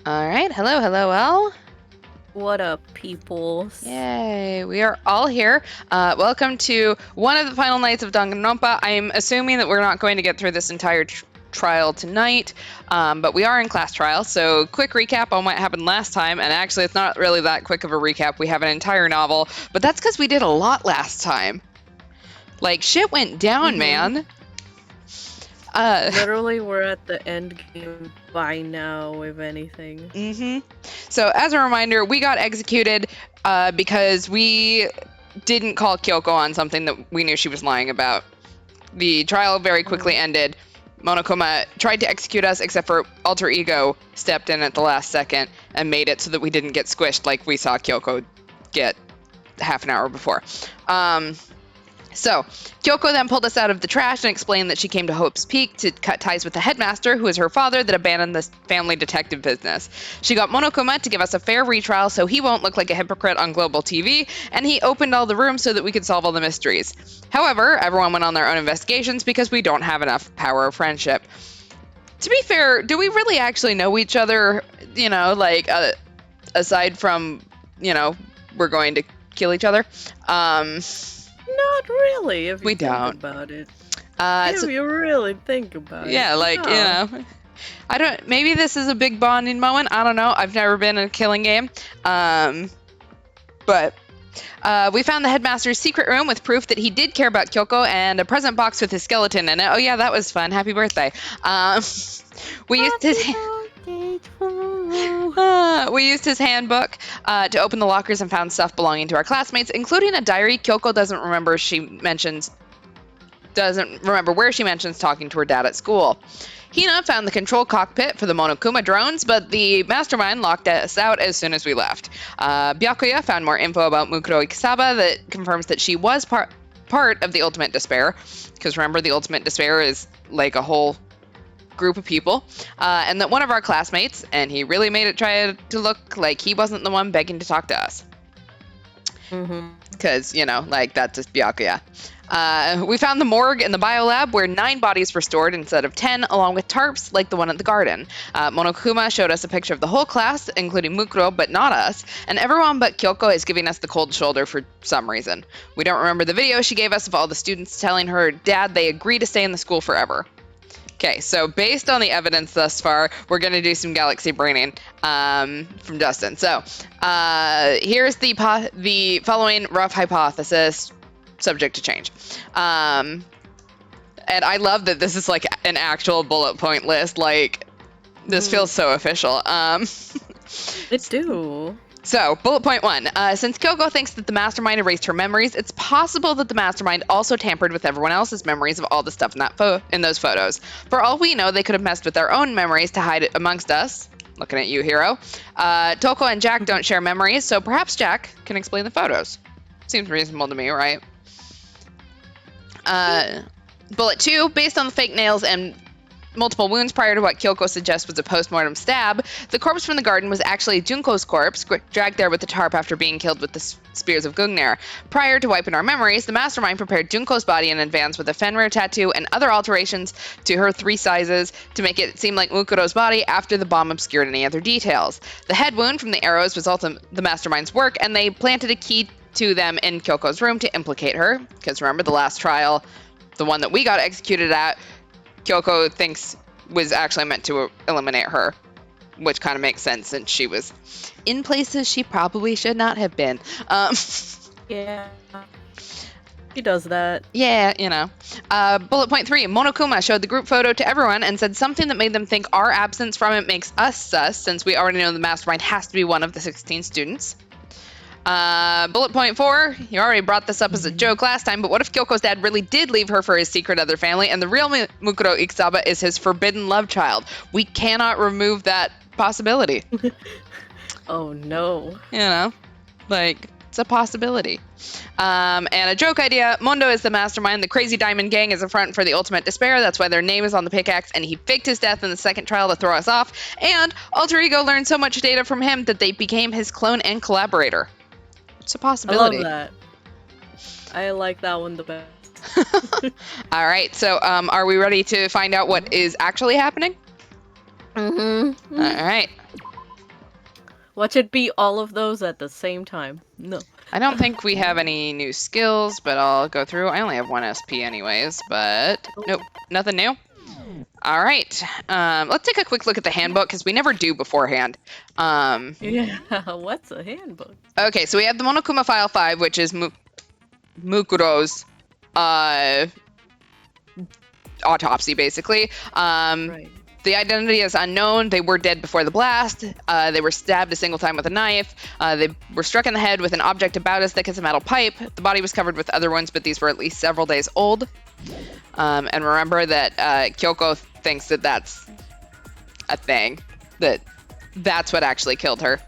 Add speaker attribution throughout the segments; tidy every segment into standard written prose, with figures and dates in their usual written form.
Speaker 1: All right, hello, L.
Speaker 2: What up, people?
Speaker 1: Yay, we are all here. Welcome to one of the final nights of Danganronpa. I'm assuming that we're not going to get through this entire trial tonight, but we are in class trial, so quick recap on what happened last time, and actually it's not really that quick of a recap. We have an entire novel, but that's because we did a lot last time. Like, shit went down, man.
Speaker 2: Literally, we're at the end game by now, if anything.
Speaker 1: So, as a reminder, we got executed because we didn't call Kyoko on something that we knew she was lying about. The trial very quickly ended. Monokuma tried to execute us, except for Alter Ego stepped in at the last second and made it so that we didn't get squished like we saw Kyoko get half an hour before. So, Kyoko then pulled us out of the trash and explained that she came to Hope's Peak to cut ties with the headmaster, who is her father, that abandoned the family detective business. She got Monokuma to give us a fair retrial so he won't look like a hypocrite on global TV, and he opened all the rooms so that we could solve all the mysteries. However, everyone went on their own investigations because we don't have enough power of friendship. To be fair, do we really actually know each other, aside from, we're going to kill each other?
Speaker 2: Not really, if you
Speaker 1: We
Speaker 2: think
Speaker 1: don't.
Speaker 2: about it.
Speaker 1: If
Speaker 2: you really think about it.
Speaker 1: Yeah, I don't. Maybe this is a big bonding moment. I don't know. I've never been in a killing game. But we found the headmaster's secret room with proof that he did care about Kyoko and a present box with his skeleton in it. Oh yeah, that was fun. Happy birthday. We used his handbook to open the lockers and found stuff belonging to our classmates, including a diary. Kyoko doesn't remember where she mentions talking to her dad at school. Hina found the control cockpit for the Monokuma drones, but the Mastermind locked us out as soon as we left. Byakuya found more info about Mukuro Ikisaba that confirms that she was part of the Ultimate Despair, because remember, the Ultimate Despair is like a whole group of people, and that one of our classmates, and he really made it try to look like he wasn't the one begging to talk to us. Because, that's just Byakuya. We found the morgue in the biolab where 9 bodies were stored instead of 10, along with tarps like the one at the garden. Monokuma showed us a picture of the whole class, including Mukuro, but not us, and everyone but Kyoko is giving us the cold shoulder for some reason. We don't remember the video she gave us of all the students telling her dad they agree to stay in the school forever. Okay, so based on the evidence thus far, we're going to do some galaxy braining from Dustin. So here's the following rough hypothesis, subject to change. And I love that this is like an actual bullet point list. Like, this feels so official.
Speaker 2: It do.
Speaker 1: So, bullet point 1. Since Kyoko thinks that the Mastermind erased her memories, it's possible that the Mastermind also tampered with everyone else's memories of all the stuff in those photos. For all we know, they could have messed with their own memories to hide it amongst us. Looking at you, Hiro. Toko and Jack don't share memories, so perhaps Jack can explain the photos. Seems reasonable to me, right? Bullet 2. Based on the fake nails and multiple wounds prior to what Kyoko suggests was a post-mortem stab, the corpse from the garden was actually Junko's corpse, dragged there with the tarp after being killed with the spears of Gungnir. Prior to wiping our memories, the Mastermind prepared Junko's body in advance with a Fenrir tattoo and other alterations to her 3 sizes to make it seem like Mukuro's body after the bomb obscured any other details. The head wound from the arrows was also the Mastermind's work, and they planted a key to them in Kyoko's room to implicate her, because remember the last trial, the one that we got executed at, Kyoko thinks was actually meant to eliminate her, which kind of makes sense since she was in places she probably should not have been.
Speaker 2: Yeah. He does that.
Speaker 1: Yeah, Bullet point 3. Monokuma showed the group photo to everyone and said something that made them think our absence from it makes us sus, since we already know the Mastermind has to be one of the 16 students. Bullet point 4, you already brought this up as a joke last time, but what if Kyoko's dad really did leave her for his secret other family, and the real Mukuro Ikisaba is his forbidden love child? We cannot remove that possibility.
Speaker 2: Oh no.
Speaker 1: It's a possibility. And a joke idea, Mondo is the Mastermind, the Crazy Diamond Gang is a front for the Ultimate Despair, that's why their name is on the pickaxe, and he faked his death in the second trial to throw us off, and Alter Ego learned so much data from him that they became his clone and collaborator. It's a possibility.
Speaker 2: I love that. I like that one the best.
Speaker 1: All right, so are we ready to find out what is actually happening?
Speaker 2: Mm-hmm.
Speaker 1: All right.
Speaker 2: Watch it be all of those at the same time. No.
Speaker 1: I don't think we have any new skills, but I'll go through. I only have 1 SP anyways, but nope, nothing new. All right, let's take a quick look at the handbook because we never do beforehand.
Speaker 2: Yeah, what's a handbook?
Speaker 1: Okay, so we have the Monokuma File 5, which is Mukuro's autopsy, basically.
Speaker 2: Right.
Speaker 1: The identity is unknown. They were dead before the blast. They were stabbed a single time with a knife. They were struck in the head with an object about as thick as a metal pipe. The body was covered with other wounds, but these were at least several days old. And remember that Kyoko thinks that that's a thing. That's what actually killed her.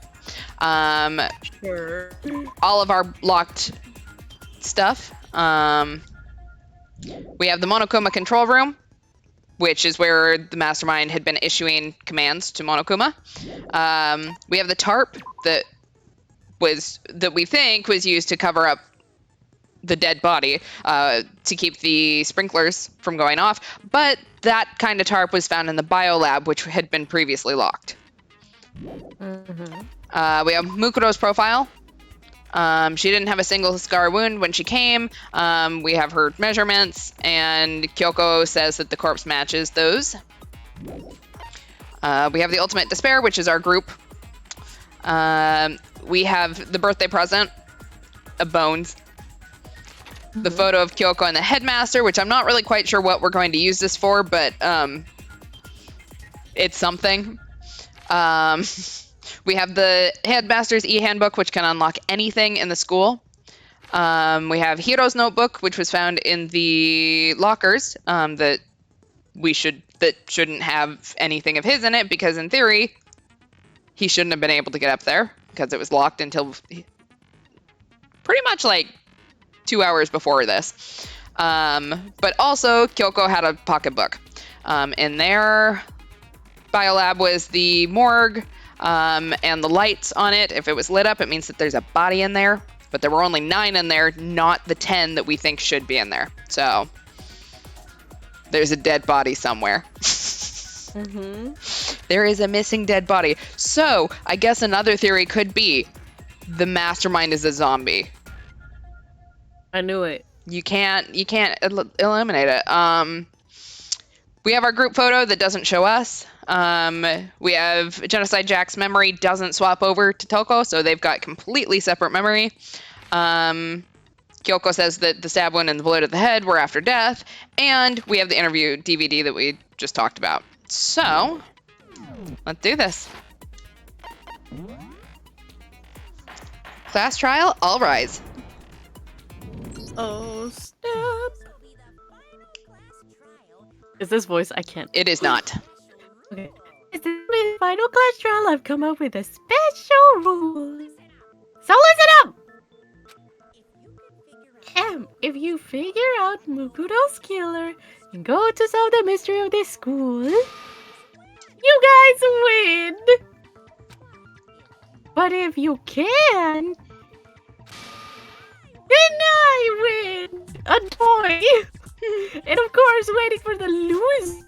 Speaker 2: Sure.
Speaker 1: All of our locked stuff. We have the Monokuma control room, which is where the Mastermind had been issuing commands to Monokuma. We have the tarp that we think was used to cover up the dead body to keep the sprinklers from going off, but that kind of tarp was found in the biolab, which had been previously locked.
Speaker 2: Mm-hmm.
Speaker 1: We have Mukuro's profile. She didn't have a single scar wound when she came. We have her measurements, and Kyoko says that the corpse matches those. We have the Ultimate Despair, which is our group. We have the birthday present of Bones. The photo of Kyoko and the headmaster, which I'm not really quite sure what we're going to use this for, but it's something. We have the headmaster's e-handbook, which can unlock anything in the school. We have Hiro's notebook, which was found in the lockers that shouldn't have anything of his in it, because in theory, he shouldn't have been able to get up there because it was locked until pretty much like 2 hours before this. But also, Kyoko had a pocketbook. In their biolab was the morgue and the lights on it. If it was lit up, it means that there's a body in there. But there were only 9 in there, not the 10 that we think should be in there. So there's a dead body somewhere. There is a missing dead body. So I guess another theory could be the Mastermind is a zombie.
Speaker 2: I knew it.
Speaker 1: You can't eliminate it. We have our group photo that doesn't show us. We have Genocide Jack's memory doesn't swap over to Toko, so they've got completely separate memory. Kyoko says that the stab wound and the bullet to the head were after death, and we have the interview DVD that we just talked about. So, let's do this. Class trial, all rise.
Speaker 2: Oh, snap. Is this voice? I can't.
Speaker 1: It is not.
Speaker 2: Okay. This is my final class trial. I've come up with a special rule. So listen up! If you figure out Mukuro's killer and go to solve the mystery of this school, you guys win! But if you can't, then I win! A toy! And of course, waiting for the lose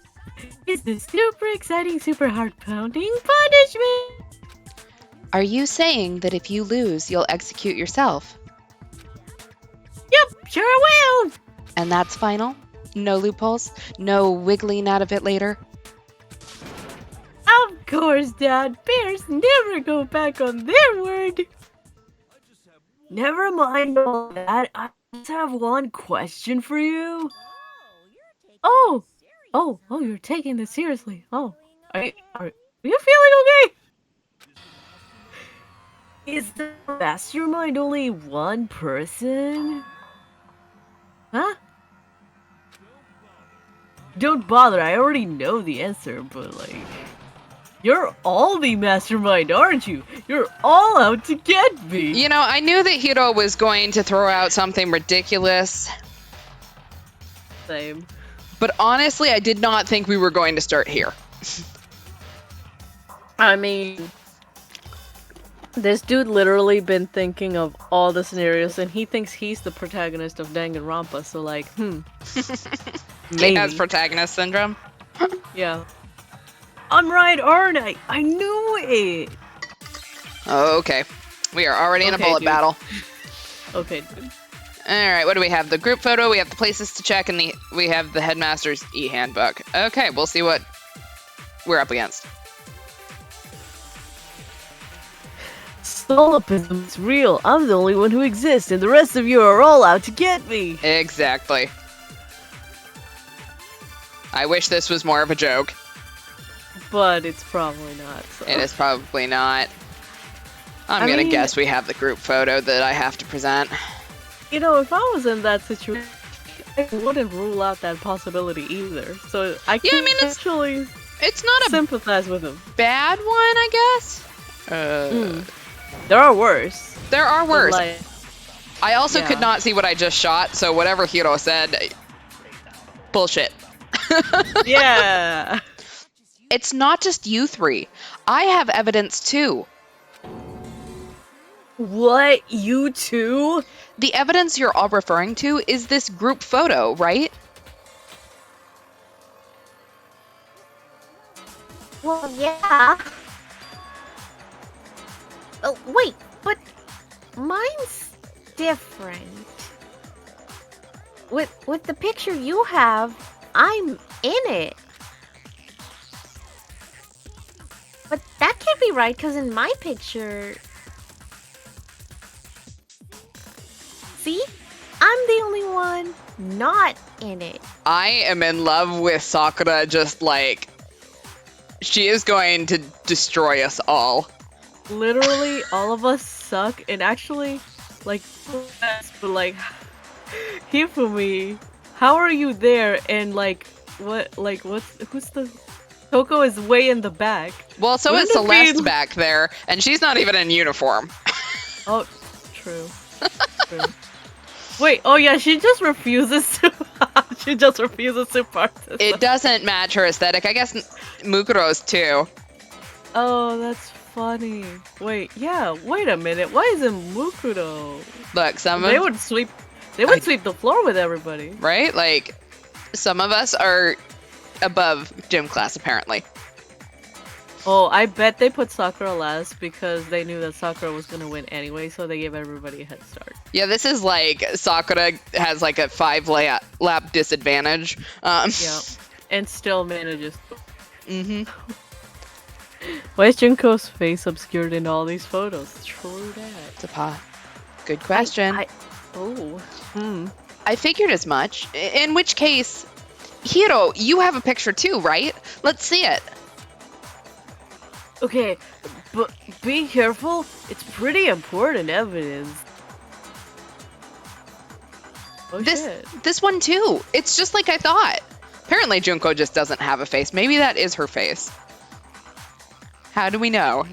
Speaker 2: is the super exciting, super heart-pounding punishment!
Speaker 1: Are you saying that if you lose, you'll execute yourself?
Speaker 2: Yep, sure I will!
Speaker 1: And that's final? No loopholes? No wiggling out of it later?
Speaker 2: Of course, Dad. Bears never go back on their word. Never mind all that. I just have one question for you. Oh, you're taking this seriously. Oh, are you feeling okay? Is the mastermind only one person? Huh? Don't bother, I already know the answer, but like... You're all the mastermind, aren't you? You're all out to get me!
Speaker 1: You know, I knew that Hiro was going to throw out something ridiculous.
Speaker 2: Same.
Speaker 1: But honestly, I did not think we were going to start here.
Speaker 2: I mean... This dude literally been thinking of all the scenarios, and he thinks he's the protagonist of Danganronpa, so like, maybe.
Speaker 1: He has protagonist syndrome.
Speaker 2: Yeah. I'm right, aren't I? I knew it!
Speaker 1: Okay. We are already in a
Speaker 2: Okay,
Speaker 1: bullet
Speaker 2: dude.
Speaker 1: battle.
Speaker 2: Okay, dude.
Speaker 1: Alright, what do we have? The group photo, we have the places to check, and we have the headmaster's e-handbook. Okay, we'll see what we're up against.
Speaker 2: Solopism is real. I'm the only one who exists, and the rest of you are all out to get me.
Speaker 1: Exactly. I wish this was more of a joke.
Speaker 2: But it's probably not. So.
Speaker 1: It is probably not. I'm
Speaker 2: I
Speaker 1: gonna
Speaker 2: mean-
Speaker 1: guess we have the group photo that I have to present.
Speaker 2: You know, if I was in that situation, I wouldn't rule out that possibility either. So I
Speaker 1: Yeah, I
Speaker 2: can
Speaker 1: mean, it's-
Speaker 2: actually
Speaker 1: It's not a
Speaker 2: sympathize with him.
Speaker 1: bad one, I guess.
Speaker 2: There are worse.
Speaker 1: There are
Speaker 2: but,
Speaker 1: worse.
Speaker 2: like,
Speaker 1: I also
Speaker 2: yeah.
Speaker 1: could not see what I just shot, so whatever Hiro said, bullshit.
Speaker 2: yeah.
Speaker 1: It's not just you three. I have evidence too.
Speaker 2: What? You too?
Speaker 1: The evidence you're all referring to is this group photo, right?
Speaker 3: Well, yeah. Oh, wait, but mine's different. With the picture you have, I'm in it. But that can't be right, because in my picture... See? I'm the only one not in it.
Speaker 1: I am in love with Sakura, just like, she is going to destroy us all.
Speaker 2: Literally, all of us suck, and actually, like, but like, Hifumi, how are you there? And like, who's the? Kyoko is way in the back.
Speaker 1: Well, so is
Speaker 2: Wouldn't it be-
Speaker 1: Celeste back there, and she's not even in uniform.
Speaker 2: Oh, true. True. Wait, oh yeah, she just refuses to. She just refuses to participate.
Speaker 1: It doesn't match her aesthetic. I guess Mukuro's too.
Speaker 2: Oh, that's funny. Wait, yeah. Wait a minute. Why isn't Mukuro?
Speaker 1: Look, some
Speaker 2: They
Speaker 1: of
Speaker 2: would sweep. They would sweep the floor with everybody.
Speaker 1: right, like some of us are above gym class apparently.
Speaker 2: Oh, I bet they put Sakura last because they knew that Sakura was gonna win anyway, so they gave everybody a head start.
Speaker 1: Yeah, this is like Sakura has like a 5-lap disadvantage.
Speaker 2: Yeah, and still manages.
Speaker 1: Mm-hmm.
Speaker 2: Why is Junko's face obscured in all these photos? True that.
Speaker 1: Good question.
Speaker 2: Oh.
Speaker 1: I figured as much. In which case, Hiro, you have a picture too, right? Let's see it.
Speaker 2: Okay, but be careful. It's pretty important evidence. Oh shit.
Speaker 1: This one too. It's just like I thought. Apparently Junko just doesn't have a face. Maybe that is her face. How do we know?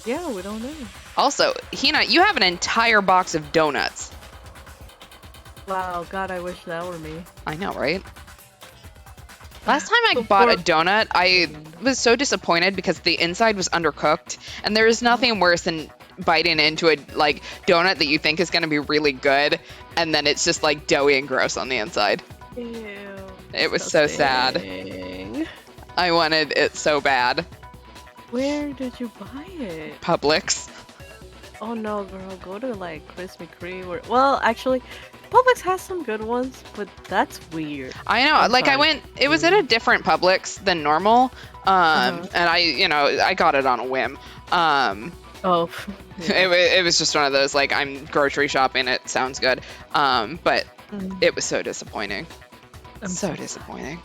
Speaker 2: Yeah, we don't know.
Speaker 1: Also, Hina, you have an entire box of donuts.
Speaker 2: Wow, God, I wish that were me.
Speaker 1: I know, right? Last time I bought a donut, I was so disappointed because the inside was undercooked, and there is nothing worse than biting into a like donut that you think is going to be really good, and then it's just like doughy and gross on the inside.
Speaker 2: Ew.
Speaker 1: It was so sad.
Speaker 2: Disgusting.
Speaker 1: I wanted it so bad.
Speaker 2: Where did you buy it?
Speaker 1: Publix.
Speaker 2: Oh no, girl, go to like Krispy Kreme or well, actually, Publix has some good ones, but that's weird.
Speaker 1: I know,
Speaker 2: I'm
Speaker 1: like I
Speaker 2: sorry.
Speaker 1: went, it was at a different Publix than normal, and I got it on a whim.
Speaker 2: Oh,
Speaker 1: It was just one of those, like, I'm grocery shopping, it sounds good, but it was so disappointing.
Speaker 2: I'm
Speaker 1: So
Speaker 2: so
Speaker 1: disappointing.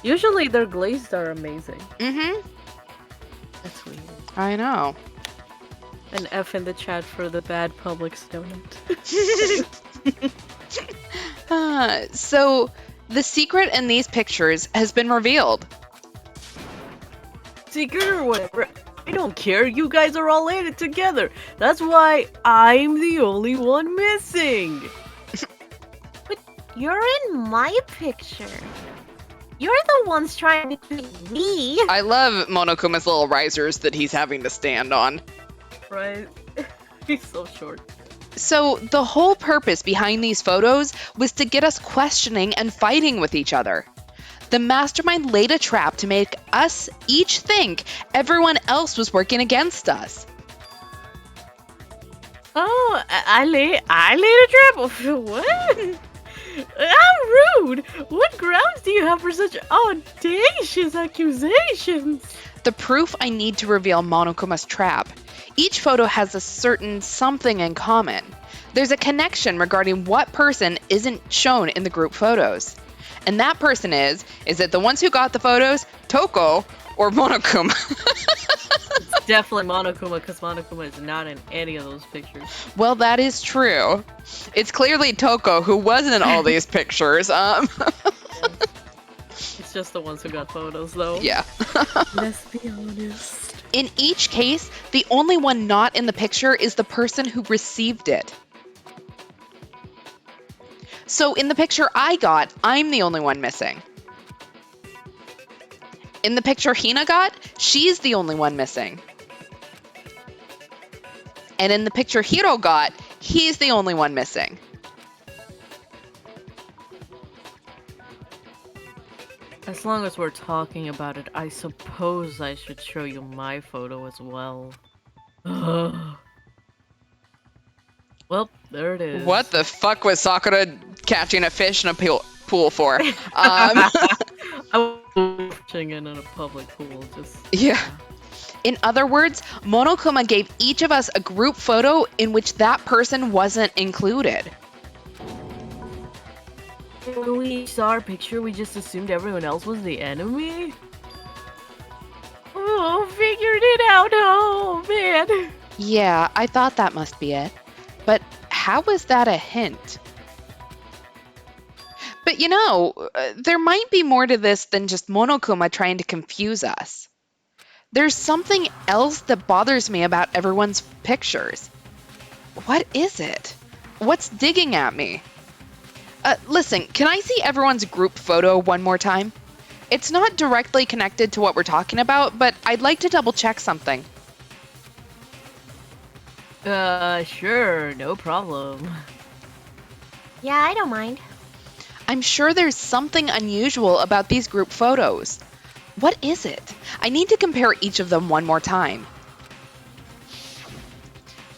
Speaker 2: usually their glazed are amazing.
Speaker 1: Mm-hmm.
Speaker 2: That's weird.
Speaker 1: I know.
Speaker 2: An F in the chat for the bad Publix donut.
Speaker 1: So, the secret in these pictures has been revealed.
Speaker 2: Secret or whatever. I don't care. You guys are all in it together. That's why I'm the only one missing.
Speaker 3: But you're in my picture. You're the ones trying to treat me.
Speaker 1: I love Monokuma's little risers that he's having to stand on.
Speaker 2: Right? He's so short.
Speaker 1: So, the whole purpose behind these photos was to get us questioning and fighting with each other. The Mastermind laid a trap to make us each think everyone else was working against us.
Speaker 2: Oh, I laid a trap. What? How rude! What grounds do you have for such audacious accusations?
Speaker 1: The proof I need to reveal Monokuma's trap. Each photo has a certain something in common. There's a connection regarding what person isn't shown in the group photos. And that person is it the ones who got the photos, Toko, or Monokuma?
Speaker 2: It's definitely Monokuma, because Monokuma is not in any of those pictures.
Speaker 1: Well, that is true. It's clearly Toko who wasn't in all these pictures.
Speaker 2: It's just the ones who got photos, though.
Speaker 1: Yeah.
Speaker 2: Let's be honest.
Speaker 1: In each case, the only one not in the picture is the person who received it. So in the picture I got, I'm the only one missing. In the picture Hina got, she's the only one missing. And in the picture Hiro got, he's the only one missing.
Speaker 2: As long as we're talking about it, I suppose I should show you my photo as well. Well, there it is.
Speaker 1: What the fuck was Sakura catching a fish in a pool for?
Speaker 2: I was watching it in a public pool, just...
Speaker 1: Yeah. In other words, Monokuma gave each of us a group photo in which that person wasn't included.
Speaker 2: When we saw our picture, we just assumed everyone else was the enemy? Oh, figured it out, oh man.
Speaker 1: Yeah, I thought that must be it. But how was that a hint? But you know, there might be more to this than just Monokuma trying to confuse us. There's something else that bothers me about everyone's pictures. What is it? What's digging at me? Listen, can I see everyone's group photo one more time? It's not directly connected to what we're talking about, but I'd like to double check something.
Speaker 2: Sure, no problem.
Speaker 3: Yeah, I don't mind.
Speaker 1: I'm sure there's something unusual about these group photos. What is it? I need to compare each of them one more time.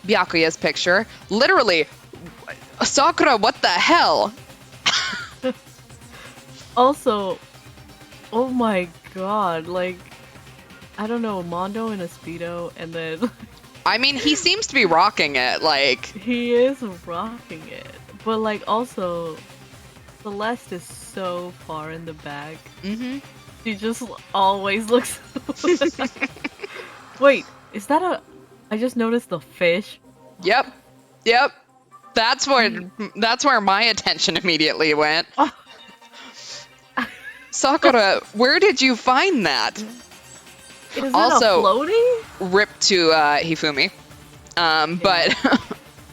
Speaker 1: Byakuya's picture. Literally, Sakura, what the hell?
Speaker 2: Also, oh my god, like, I don't know, Mondo in a Speedo, and then...
Speaker 1: I mean, he seems to be rocking it, like...
Speaker 2: He is rocking it. But, like, also, Celeste is so far in the back.
Speaker 1: Mm-hmm.
Speaker 2: She just always looks... Wait, is that a... I just noticed the fish.
Speaker 1: Yep. That's where my attention immediately went.
Speaker 2: Oh.
Speaker 1: Sakura, where did you find that?
Speaker 2: Is
Speaker 1: Also,
Speaker 2: it a floaty?
Speaker 1: Rip to Hifumi. But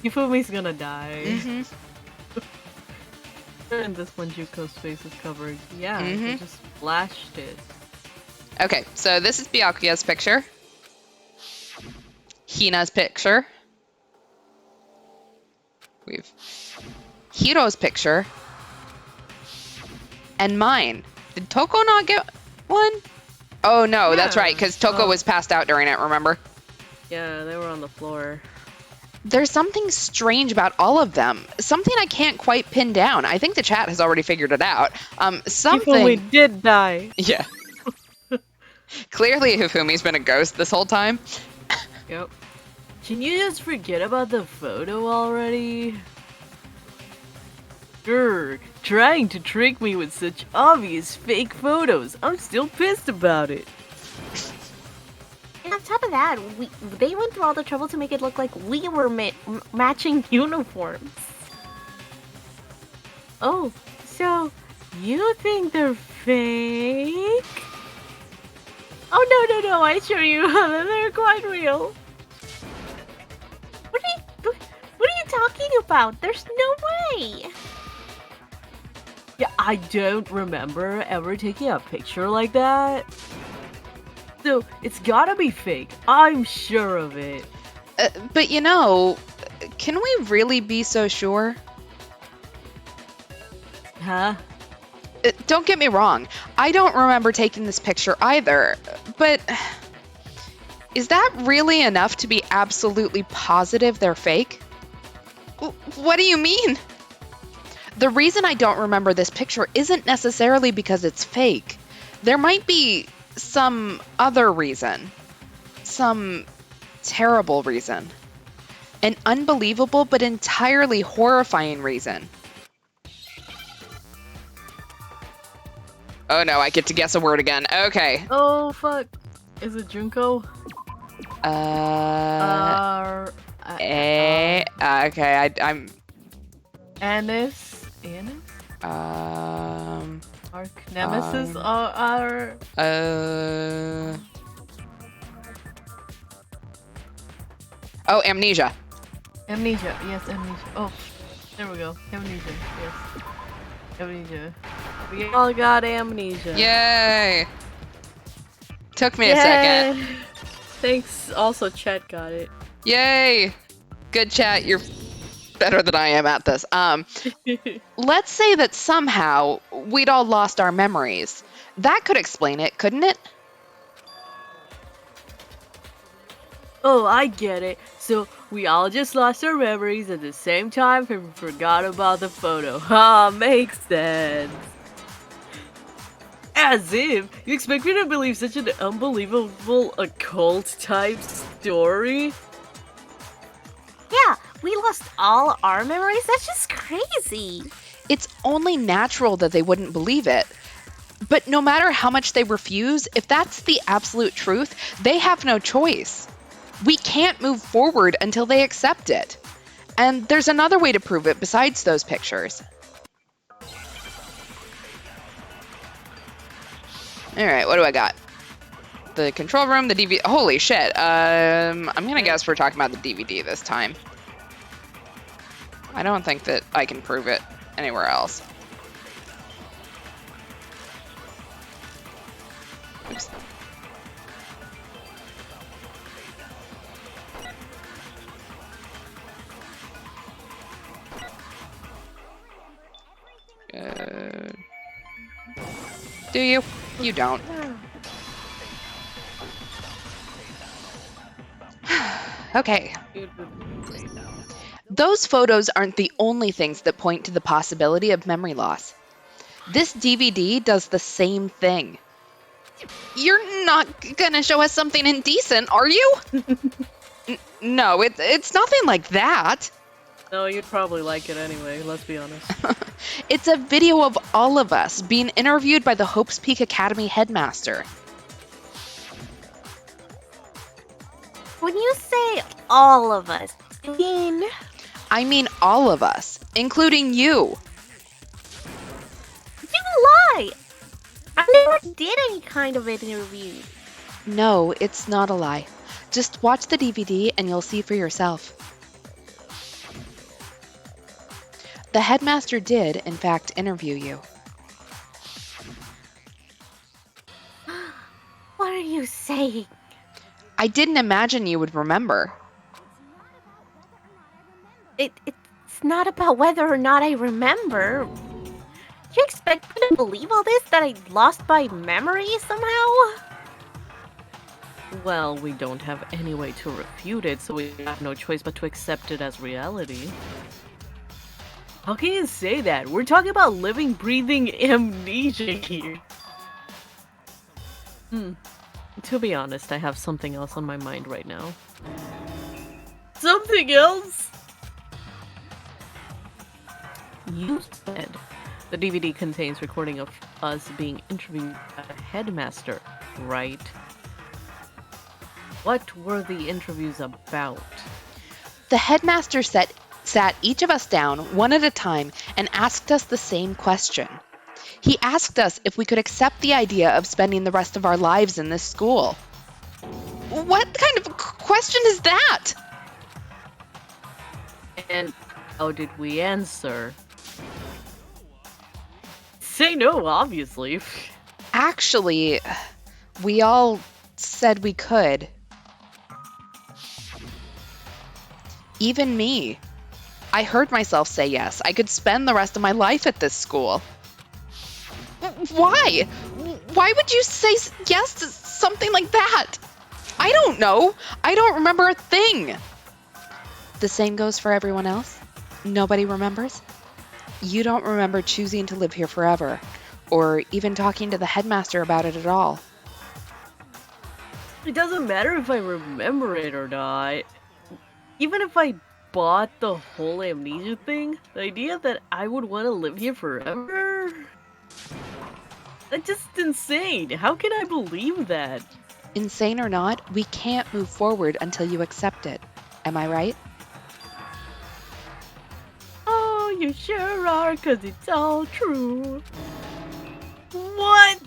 Speaker 2: Yufumi's gonna die.
Speaker 1: Mhm.
Speaker 2: And this one Juko's face is covered. Yeah, he
Speaker 1: Mhm.
Speaker 2: just flashed it.
Speaker 1: Okay, so this is Byakuya's picture. Hina's picture. We've Hiro's picture. And mine. Did Toko not get one? Oh no,
Speaker 2: Yeah.
Speaker 1: that's right, because Toko
Speaker 2: Oh.
Speaker 1: was passed out during it, remember?
Speaker 2: Yeah, they were on the floor.
Speaker 1: There's something strange about all of them. Something I can't quite pin down. I think the chat has already figured it out. Something...
Speaker 2: Hifumi did die.
Speaker 1: Yeah. Clearly Hifumi's been a ghost this whole time.
Speaker 2: Yep. Can you just forget about the photo already? Grr, trying to trick me with such obvious fake photos. I'm still pissed about it.
Speaker 3: And on top of that, they went through all the trouble to make it look like we were matching uniforms.
Speaker 2: Oh, so you think they're fake? Oh no, I assure you, they're quite real.
Speaker 3: What are you talking about? There's no way.
Speaker 2: Yeah, I don't remember ever taking a picture like that. So, it's gotta be fake. I'm sure of it.
Speaker 1: But you know, can we really be so sure?
Speaker 2: Huh?
Speaker 1: Don't get me wrong. I don't remember taking this picture either. But is that really enough to be absolutely positive they're fake? What do you mean? The reason I don't remember this picture isn't necessarily because it's fake. There might be some other reason. Some terrible reason. An unbelievable but entirely horrifying reason. Oh no, I get to guess a word again. Okay.
Speaker 2: Oh fuck. Is it Junko?
Speaker 1: Okay, I'm...
Speaker 2: Anise? Our nemesis?
Speaker 1: Oh, amnesia.
Speaker 2: Amnesia. Yes, amnesia. Oh, there we go. Amnesia. Yes. Amnesia. We all got amnesia.
Speaker 1: Yay! Took me a second.
Speaker 2: Thanks. Also, Chet got it.
Speaker 1: Yay! Good chat. You're better than I am at this. Let's say that somehow we'd all lost our memories. That could explain it, couldn't it?
Speaker 2: Oh, I get it. So we all just lost our memories at the same time and we forgot about the photo. Makes sense. As if you expect me to believe such an unbelievable occult type story?
Speaker 3: Yeah, we lost all our memories? That's just crazy.
Speaker 1: It's only natural that they wouldn't believe it. But no matter how much they refuse, if that's the absolute truth, they have no choice. We can't move forward until they accept it. And there's another way to prove it besides those pictures. Alright, what do I got? The control room, the DVD. Holy shit. I'm gonna guess we're talking about the DVD this time. I don't think that I can prove it anywhere else. Oops. Do you? You don't. Okay. Those photos aren't the only things that point to the possibility of memory loss. This DVD does the same thing. You're not gonna show us something indecent, are you? No, it's nothing like that.
Speaker 2: No, you'd probably like it anyway, let's be honest.
Speaker 1: It's a video of all of us being interviewed by the Hope's Peak Academy headmaster.
Speaker 3: When you say all of us, you mean...
Speaker 1: I mean all of us, including you.
Speaker 3: You lie! I never did any kind of interview.
Speaker 1: No, it's not a lie. Just watch the DVD and you'll see for yourself. The headmaster did, in fact, interview you.
Speaker 3: What are you saying?
Speaker 1: I didn't imagine you would remember.
Speaker 3: It's not about whether or not I remember. Do you expect me to believe all this? That I lost my memory somehow?
Speaker 2: Well, we don't have any way to refute it, so we have no choice but to accept it as reality. How can you say that? We're talking about living, breathing amnesia here. To be honest, I have something else on my mind right now. Something else? You said the DVD contains recording of us being interviewed by a headmaster, right? What were the interviews about?
Speaker 1: The headmaster sat each of us down one at a time and asked us the same question. He asked us if we could accept the idea of spending the rest of our lives in this school. What kind of question is that?
Speaker 2: And how did we answer? Say no, obviously.
Speaker 1: Actually, we all said we could. Even me. I heard myself say yes. I could spend the rest of my life at this school. Why? Why would you say yes to something like that? I don't know. I don't remember a thing. The same goes for everyone else? Nobody remembers? You don't remember choosing to live here forever, or even talking to the headmaster about it at all.
Speaker 2: It doesn't matter if I remember it or not. Even if I bought the whole amnesia thing, the idea that I would want to live here forever? That's just insane. How can I believe that?
Speaker 1: Insane or not, we can't move forward until you accept it. Am I right?
Speaker 2: Oh, you sure are, 'cause it's all true. What?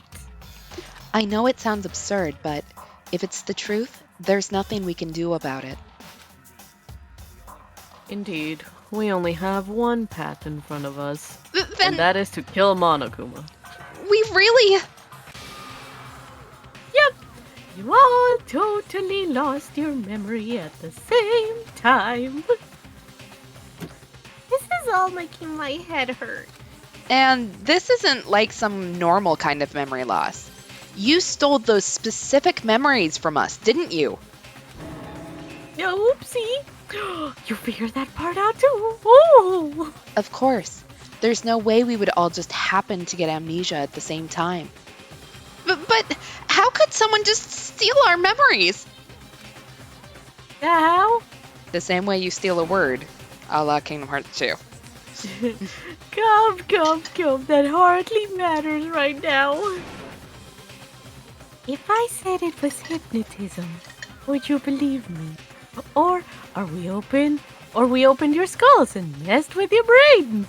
Speaker 1: I know it sounds absurd, but if it's the truth, there's nothing we can do about it.
Speaker 2: Indeed, we only have one path in front of us,
Speaker 1: Then
Speaker 2: and that is to kill Monokuma.
Speaker 1: we really...
Speaker 2: Yep, you all totally lost your memory at the same time.
Speaker 3: This is all making my head hurt.
Speaker 1: And this isn't like some normal kind of memory loss. You stole those specific memories from us, didn't you?
Speaker 2: Oopsie. You figured that part out too. Oh.
Speaker 1: Of course. There's no way we would all just happen to get amnesia at the same time. But how could someone just steal our memories?
Speaker 2: How?
Speaker 1: The same way you steal a word, a la Kingdom Hearts 2.
Speaker 2: Come, that hardly matters right now.
Speaker 3: If I said it was hypnotism, would you believe me?
Speaker 2: Or we opened your skulls and messed with your brains?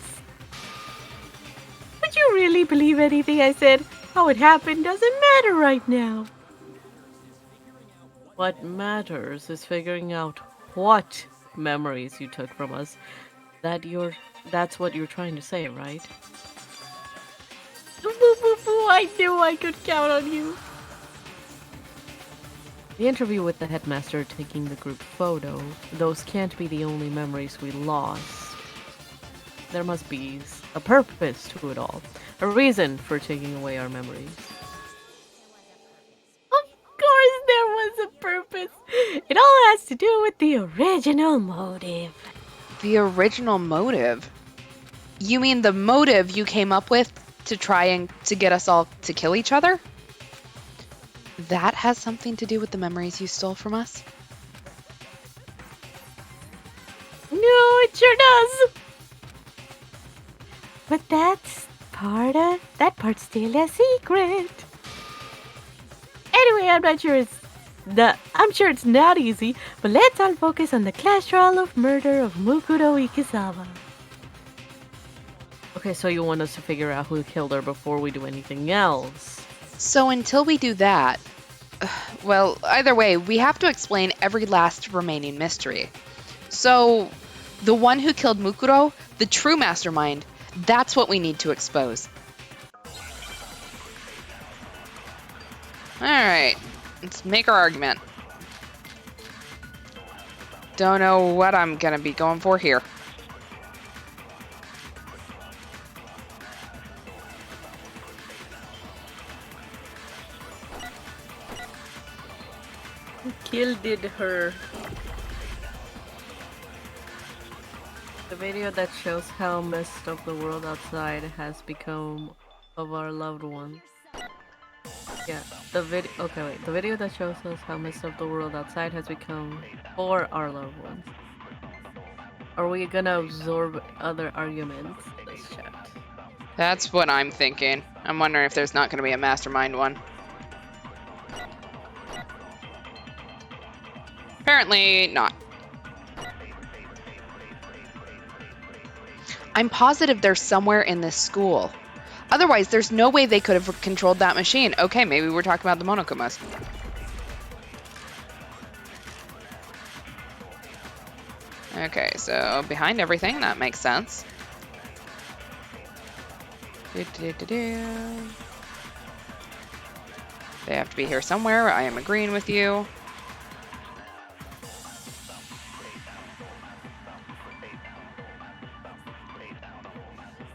Speaker 2: Would you really believe anything I said? How it happened doesn't matter right now. What matters is figuring out what memories you took from us. That's what you're trying to say, right? I knew I could count on you. The interview with the headmaster taking the group photo, those can't be the only memories we lost. There must be a purpose to it all. A reason for taking away our memories. Of course there was a purpose! It all has to do with the original motive.
Speaker 1: The original motive? You mean the motive you came up with to try and to get us all to kill each other? That has something to do with the memories you stole from us?
Speaker 2: No, it sure does!
Speaker 3: But that part's still a secret.
Speaker 2: Anyway, I'm sure it's not easy, but let's all focus on the class trial of murder of Mukuro Ikizawa. Okay, so you want us to figure out who killed her before we do anything else?
Speaker 1: So until we do that, well, either way, we have to explain every last remaining mystery. So, the one who killed Mukuro, the true mastermind, that's what we need to expose. Alright, let's make our argument. Don't know what I'm gonna be going for here.
Speaker 2: Killed her. The video that shows how messed up the world outside has become of our loved ones. Yeah, the video. Okay, wait. The video that shows us how messed up the world outside has become for our loved ones. Are we gonna absorb other arguments? Let's check.
Speaker 1: That's what I'm thinking. I'm wondering if there's not gonna be a mastermind one. Apparently not. I'm positive they're somewhere in this school. Otherwise, there's no way they could have controlled that machine. Okay, maybe we're talking about the Monokumas. Okay, so behind everything, that makes sense. They have to be here somewhere. I am agreeing with you.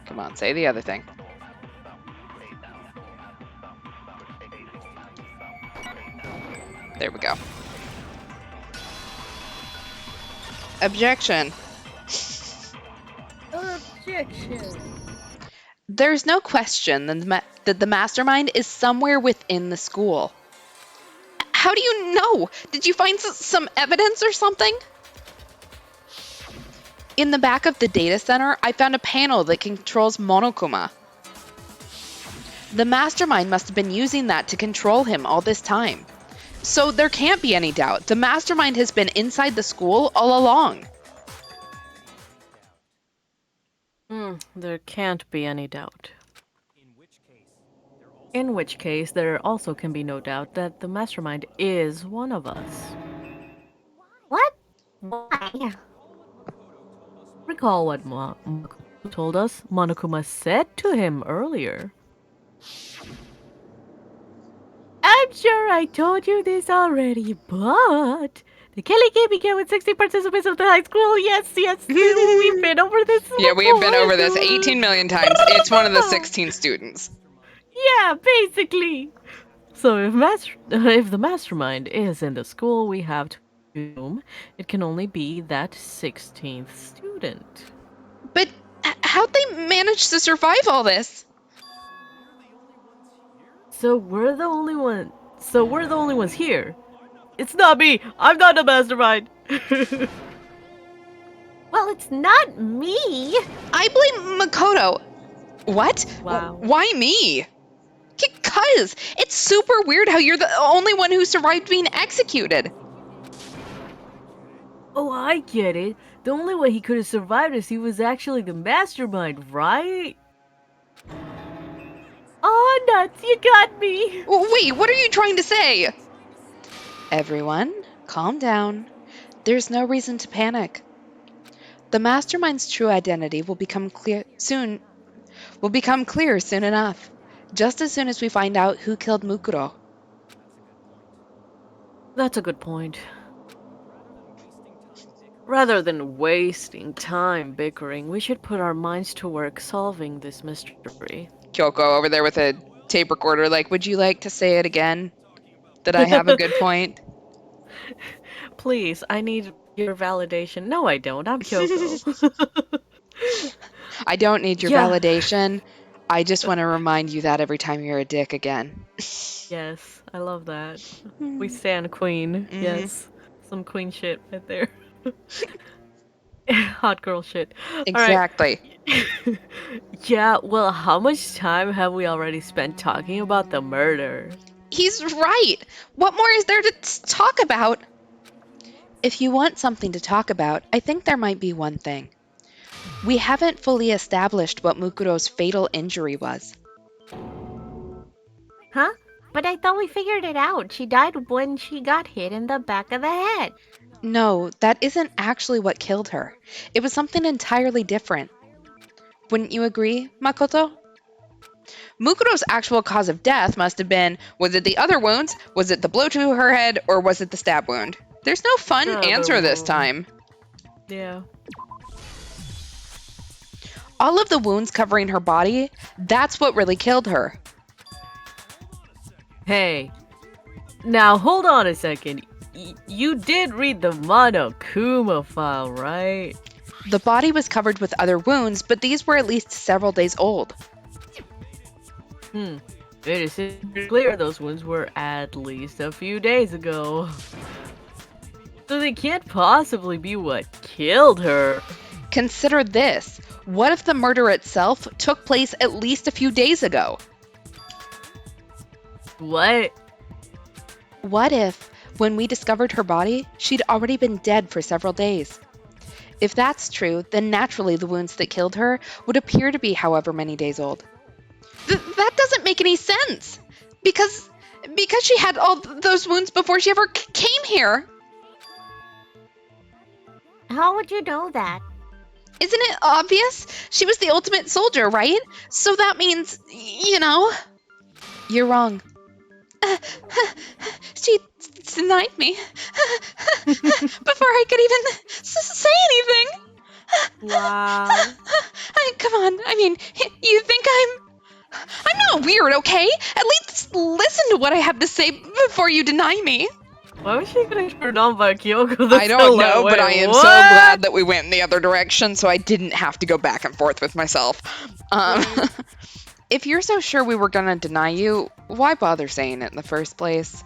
Speaker 1: Come on, say the other thing. There we go. Objection.
Speaker 2: Shit.
Speaker 1: There's no question that the mastermind is somewhere within the school. How do you know? Did you find some evidence or something? In the back of the data center, I found a panel that controls Monokuma. The mastermind must have been using that to control him all this time. So there can't be any doubt. The mastermind has been inside the school all along.
Speaker 2: There can't be any doubt. In which case, there also can be no doubt that the mastermind is one of us.
Speaker 3: What? Why?
Speaker 2: Recall what Monokuma told us Monokuma said to him earlier. I'm sure I told you this already, but the Kelly game began with 60 participants of the high school. Yes, we've been over this.
Speaker 1: Yeah, we have been over this 18 million times. It's one of the 16 students.
Speaker 2: Yeah, basically. So if the mastermind is in the school, we have to assume it can only be that 16th student.
Speaker 1: But how'd they manage to survive all this?
Speaker 2: So we're the only ones here. It's not me. I'm not the mastermind.
Speaker 3: Well, it's not me.
Speaker 1: I blame Makoto. What?
Speaker 2: Wow.
Speaker 1: Why me? Because it's super weird how you're the only one who survived being executed.
Speaker 2: Oh, I get it. The only way he could have survived is he was actually the mastermind, right? Oh, nuts, you got me.
Speaker 1: Wait, what are you trying to say? Everyone, calm down. There's no reason to panic. The mastermind's true identity will become clear soon enough. Just as soon as we find out who killed Mukuro.
Speaker 2: That's a good point. Rather than wasting time bickering, we should put our minds to work solving this mystery.
Speaker 1: Kyoko over there with a tape recorder, like, would you like to say it again? That I have a good point?
Speaker 2: Please, I need your validation. No, I don't. I'm Kyoko.
Speaker 1: I don't need your
Speaker 2: Yeah.
Speaker 1: validation. I just want to remind you that every time you're a dick again.
Speaker 2: Yes, I love that. We stand queen.
Speaker 1: Mhm.
Speaker 2: Yes. Some queen shit right there. Hot girl shit.
Speaker 1: Exactly.
Speaker 2: Alright. Yeah, well, how much time have we already spent talking about the murder?
Speaker 1: He's right. What more is there to talk about? If you want something to talk about, I think there might be one thing. We haven't fully established what Mukuro's fatal injury was.
Speaker 3: Huh? But I thought we figured it out. She died when she got hit in the back of the head.
Speaker 1: No, that isn't actually what killed her. It was something entirely different. Wouldn't you agree, Makoto? Mukuro's actual cause of death must have been, was it the other wounds, was it the blow to her head, or was it the stab wound? There's no fun answer this time.
Speaker 2: Yeah.
Speaker 1: All of the wounds covering her body, that's what really killed her.
Speaker 2: Hey. Now, hold on a second. You did read the Monokuma file, right?
Speaker 1: The body was covered with other wounds, but these were at least several days old.
Speaker 2: It is clear those wounds were at least a few days ago. So they can't possibly be what killed her.
Speaker 1: Consider this. What if the murder itself took place at least a few days ago?
Speaker 2: What?
Speaker 1: What if, when we discovered her body, she'd already been dead for several days? If that's true, then naturally the wounds that killed her would appear to be however many days old. That doesn't make any sense! Because she had all those wounds before she ever came here!
Speaker 3: How would you know that?
Speaker 1: Isn't it obvious? She was the ultimate soldier, right? So that means, you know... You're wrong. She denied me before I could even say anything.
Speaker 2: Wow.
Speaker 1: Come on, I mean, you think I'm not weird, okay? At least listen to what I have to say before you deny me.
Speaker 2: Why was she getting turned on by Kyoko?
Speaker 1: I don't know, but I am so glad that we went in the other direction so I didn't have to go back and forth with myself.
Speaker 2: Right.
Speaker 1: If you're so sure we were gonna deny you, why bother saying it in the first place?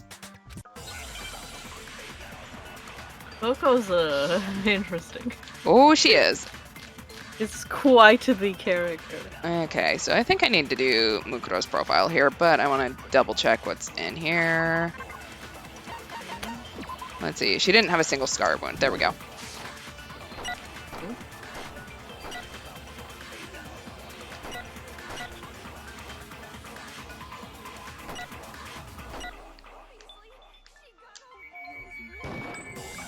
Speaker 2: Coco's interesting.
Speaker 1: Oh, she is.
Speaker 2: It's quite the character.
Speaker 1: Okay, so I think I need to do Mukuro's profile here, but I want to double check what's in here. Let's see. She didn't have a single scar wound. There we go.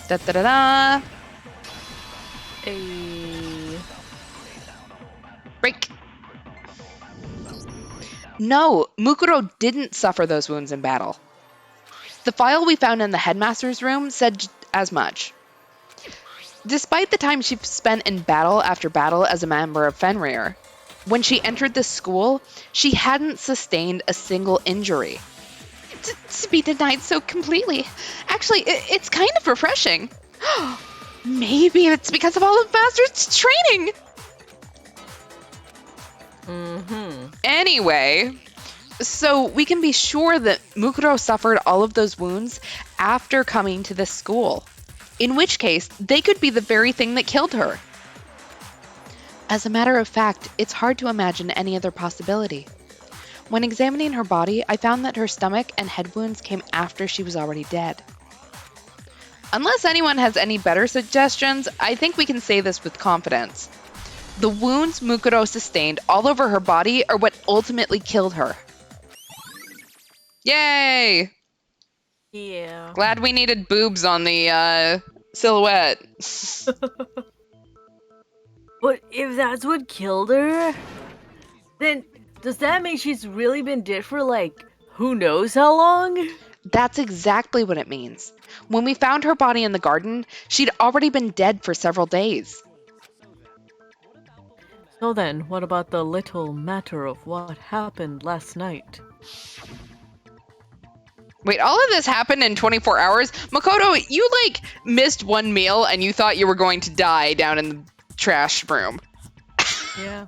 Speaker 1: Da da da da. Break. No, Mukuro didn't suffer those wounds in battle. The file we found in the headmaster's room said as much. Despite the time she spent in battle after battle as a member of Fenrir, when she entered this school, she hadn't sustained a single injury. To be denied so completely. Actually, it's kind of refreshing. Maybe it's because of all of Master's training. Anyway, so we can be sure that Mukuro suffered all of those wounds after coming to this school. In which case, they could be the very thing that killed her. As a matter of fact, it's hard to imagine any other possibility. When examining her body, I found that her stomach and head wounds came after she was already dead. Unless anyone has any better suggestions, I think we can say this with confidence. The wounds Mukuro sustained all over her body are what ultimately killed her. Yay!
Speaker 2: Yeah.
Speaker 1: Glad we needed boobs on the silhouette.
Speaker 2: But if that's what killed her, then does that mean she's really been dead for like who knows how long?
Speaker 1: That's exactly what it means. When we found her body in the garden, she'd already been dead for several days.
Speaker 2: So then, what about the little matter of what happened last night?
Speaker 1: Wait, all of this happened in 24 hours? Makoto, you like missed one meal and you thought you were going to die down in the trash room.
Speaker 2: Yeah.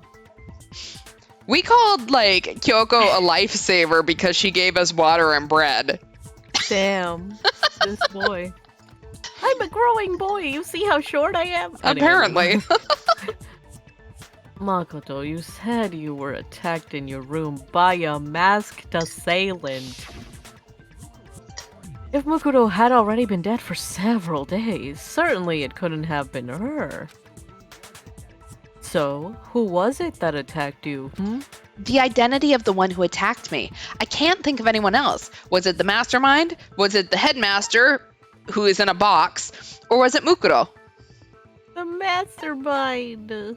Speaker 1: We called like Kyoko a lifesaver because she gave us water and bread.
Speaker 2: Damn. This boy. I'm a growing boy. You see how short I am?
Speaker 1: Apparently.
Speaker 2: Makoto, you said you were attacked in your room by a masked assailant. If Mukuro had already been dead for several days, certainly it couldn't have been her. So, who was it that attacked you,
Speaker 1: The identity of the one who attacked me. I can't think of anyone else. Was it the mastermind? Was it the headmaster, who is in a box? Or was it Mukuro?
Speaker 2: The mastermind.
Speaker 1: It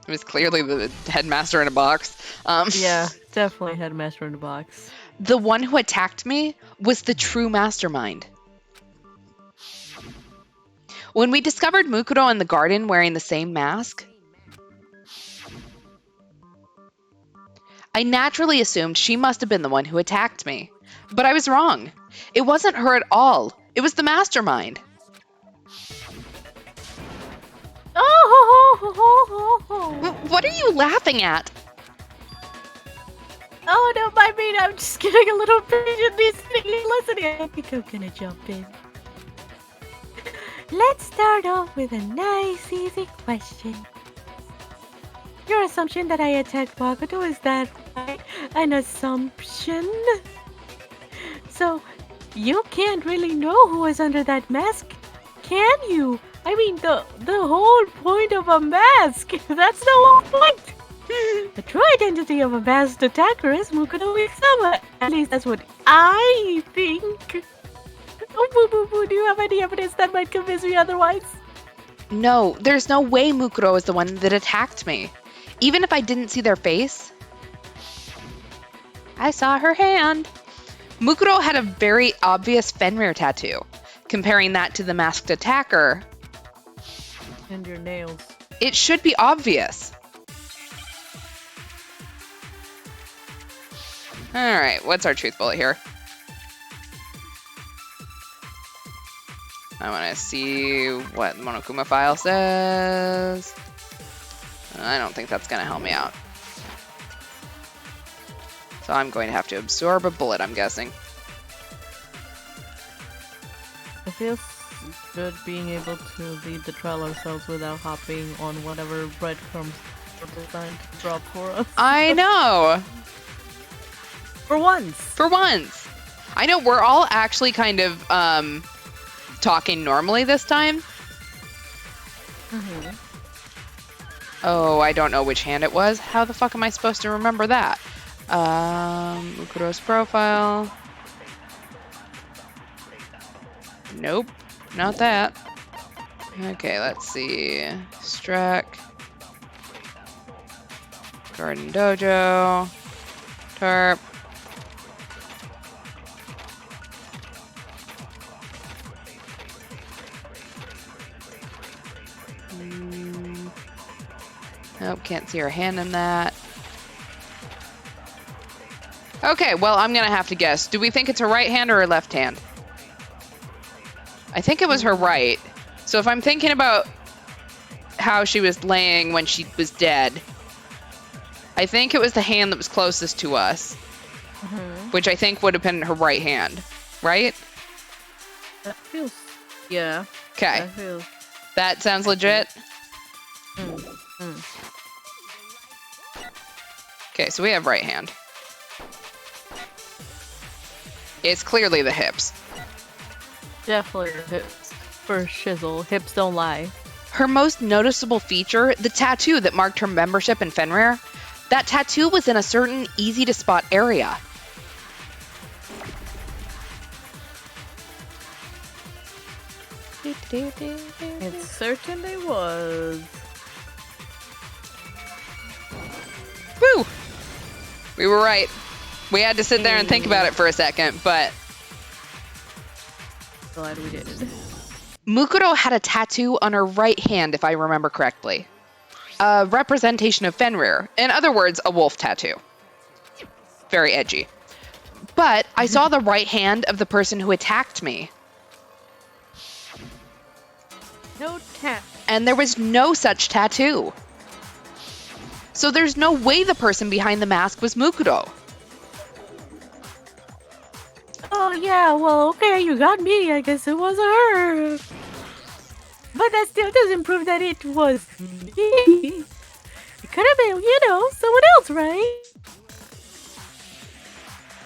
Speaker 1: was clearly the headmaster in a box.
Speaker 2: Yeah, definitely headmaster in a box.
Speaker 1: The one who attacked me was the true mastermind. When we discovered Mukuro in the garden wearing the same mask, I naturally assumed she must have been the one who attacked me. But I was wrong. It wasn't her at all. It was the mastermind. What are you laughing at?
Speaker 3: Oh, don't mind me. I'm just getting a little patient listening. I think I'm gonna jump in. Let's start off with a nice, easy question. Your assumption that I attacked Makoto, is that right? An assumption? So, you can't really know who is under that mask, can you? I mean, the whole point of a mask. That's the whole point. The true identity of a masked attacker is Mukuro Ikesama. At least that's what I think. Oh, boo boo boo. Do you have any evidence that might convince me otherwise?
Speaker 1: No, there's no way Mukuro is the one that attacked me. Even if I didn't see their face, I saw her hand. Mukuro had a very obvious Fenrir tattoo. Comparing that to the masked attacker,
Speaker 2: And your nails.
Speaker 1: it should be obvious. Alright, what's our truth bullet here? I want to see what Monokuma file says. I don't think that's going to help me out. So I'm going to have to absorb a bullet, I'm guessing.
Speaker 2: It feels good being able to lead the trial ourselves without hopping on whatever breadcrumbs are designed to drop for us.
Speaker 1: I know!
Speaker 2: For once!
Speaker 1: For once! I know, we're all actually kind of talking normally this time.
Speaker 2: Mm-hmm.
Speaker 1: Oh, I don't know which hand it was. How the fuck am I supposed to remember that? Mukuro's profile. Nope, not that. Okay, let's see. Strack. Garden Dojo. Tarp. Nope, can't see her hand in that. Okay, well, I'm gonna have to guess. Do we think it's her right hand or her left hand? I think it was her right. So if I'm thinking about how she was laying when she was dead, I think it was the hand that was closest to us, which I think would have been her right hand, right?
Speaker 2: That feels... Yeah.
Speaker 1: Okay,
Speaker 2: That feels...
Speaker 1: that sounds legit. Okay, so we have right hand. It's clearly the hips.
Speaker 2: Definitely the hips. For shizzle. Hips don't lie.
Speaker 1: Her most noticeable feature, the tattoo that marked her membership in Fenrir. That tattoo was in a certain easy-to-spot area.
Speaker 2: It certainly was.
Speaker 1: Woo! We were right. We had to sit there and think about it for a second, but...
Speaker 2: Glad we did.
Speaker 1: Mukuro had a tattoo on her right hand, if I remember correctly. A representation of Fenrir. In other words, a wolf tattoo. Very edgy. But I saw the right hand of the person who attacked me.
Speaker 2: No tap.
Speaker 1: And there was no such tattoo. So there's no way the person behind the mask was Mukuro.
Speaker 3: Oh yeah, well okay, you got me. I guess it was her. But that still doesn't prove that it was me. It could have been, someone else, right?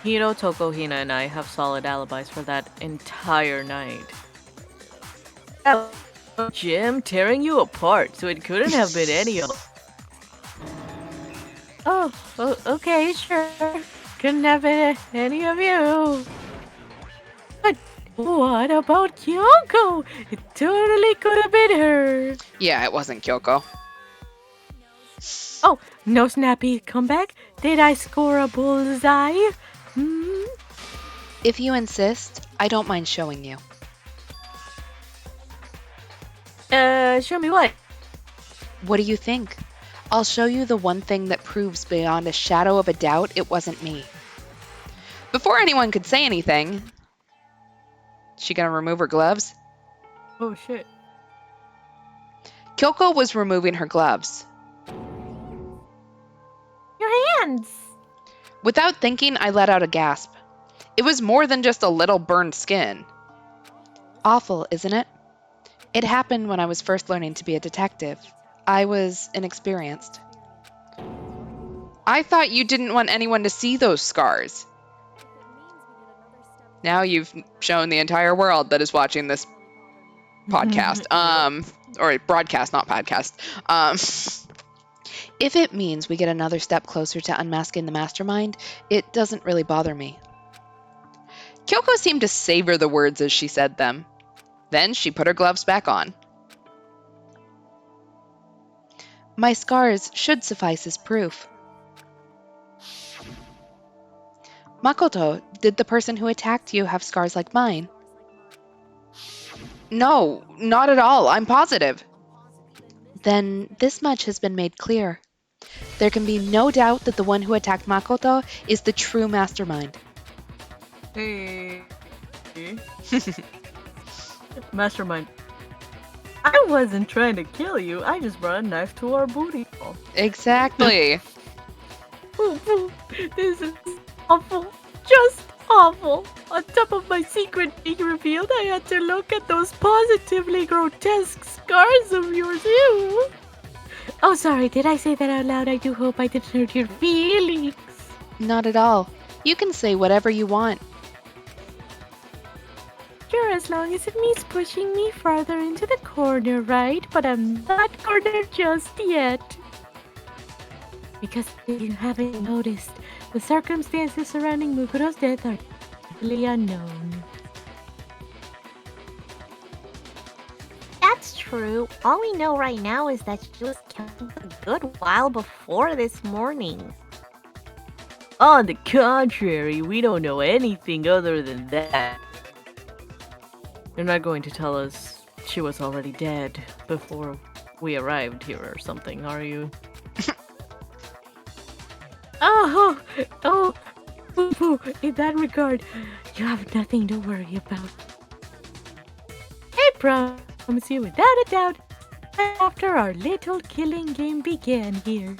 Speaker 2: Tokohina and I have solid alibis for that entire night. Jim tearing you apart, so it couldn't have been any of us.
Speaker 3: Oh, okay, sure. Couldn't have been any of you. But what about Kyoko? It totally could have been her.
Speaker 1: Yeah, it wasn't Kyoko.
Speaker 3: Oh, no snappy comeback? Did I score a bullseye?
Speaker 1: If you insist, I don't mind showing you.
Speaker 3: Show me what?
Speaker 1: What do you think? I'll show you the one thing that proves beyond a shadow of a doubt it wasn't me. Before anyone could say anything... She gonna remove her gloves?
Speaker 2: Oh shit.
Speaker 1: Kyoko was removing her gloves.
Speaker 3: Your hands!
Speaker 1: Without thinking, I let out a gasp. It was more than just a little burned skin. Awful, isn't it? It happened when I was first learning to be a detective. I was inexperienced. I thought you didn't want anyone to see those scars. Now you've shown the entire world that is watching this podcast. Or broadcast, not podcast. If it means we get another step closer to unmasking the Mastermind, it doesn't really bother me. Kyoko seemed to savor the words as she said them. Then she put her gloves back on. My scars should suffice as proof. Makoto, did the person who attacked you have scars like mine? No, not at all. I'm positive. Then this much has been made clear. There can be no doubt that the one who attacked Makoto is the true Mastermind.
Speaker 2: Hey. Mastermind. I wasn't trying to kill you. I just brought a knife to our booty hole.
Speaker 1: Exactly.
Speaker 2: This is awful. Just awful. On top of my secret being revealed, I had to look at those positively grotesque scars of yours. Ew.
Speaker 3: Oh, sorry, did I say that out loud? I do hope I didn't hurt your feelings.
Speaker 1: Not at all. You can say whatever you want.
Speaker 3: Sure, as long as it means pushing me farther into the corner, right? But I'm not cornered just yet. Because if you haven't noticed, the circumstances surrounding Mukuro's death are totally unknown.
Speaker 4: That's true. All we know right now is that she was killed a good while before this morning.
Speaker 2: On the contrary, we don't know anything other than that. You're not going to tell us she was already dead before we arrived here or something, are you?
Speaker 3: Oh, boo-boo, in that regard, you have nothing to worry about. I promise you without a doubt, after our little killing game began here.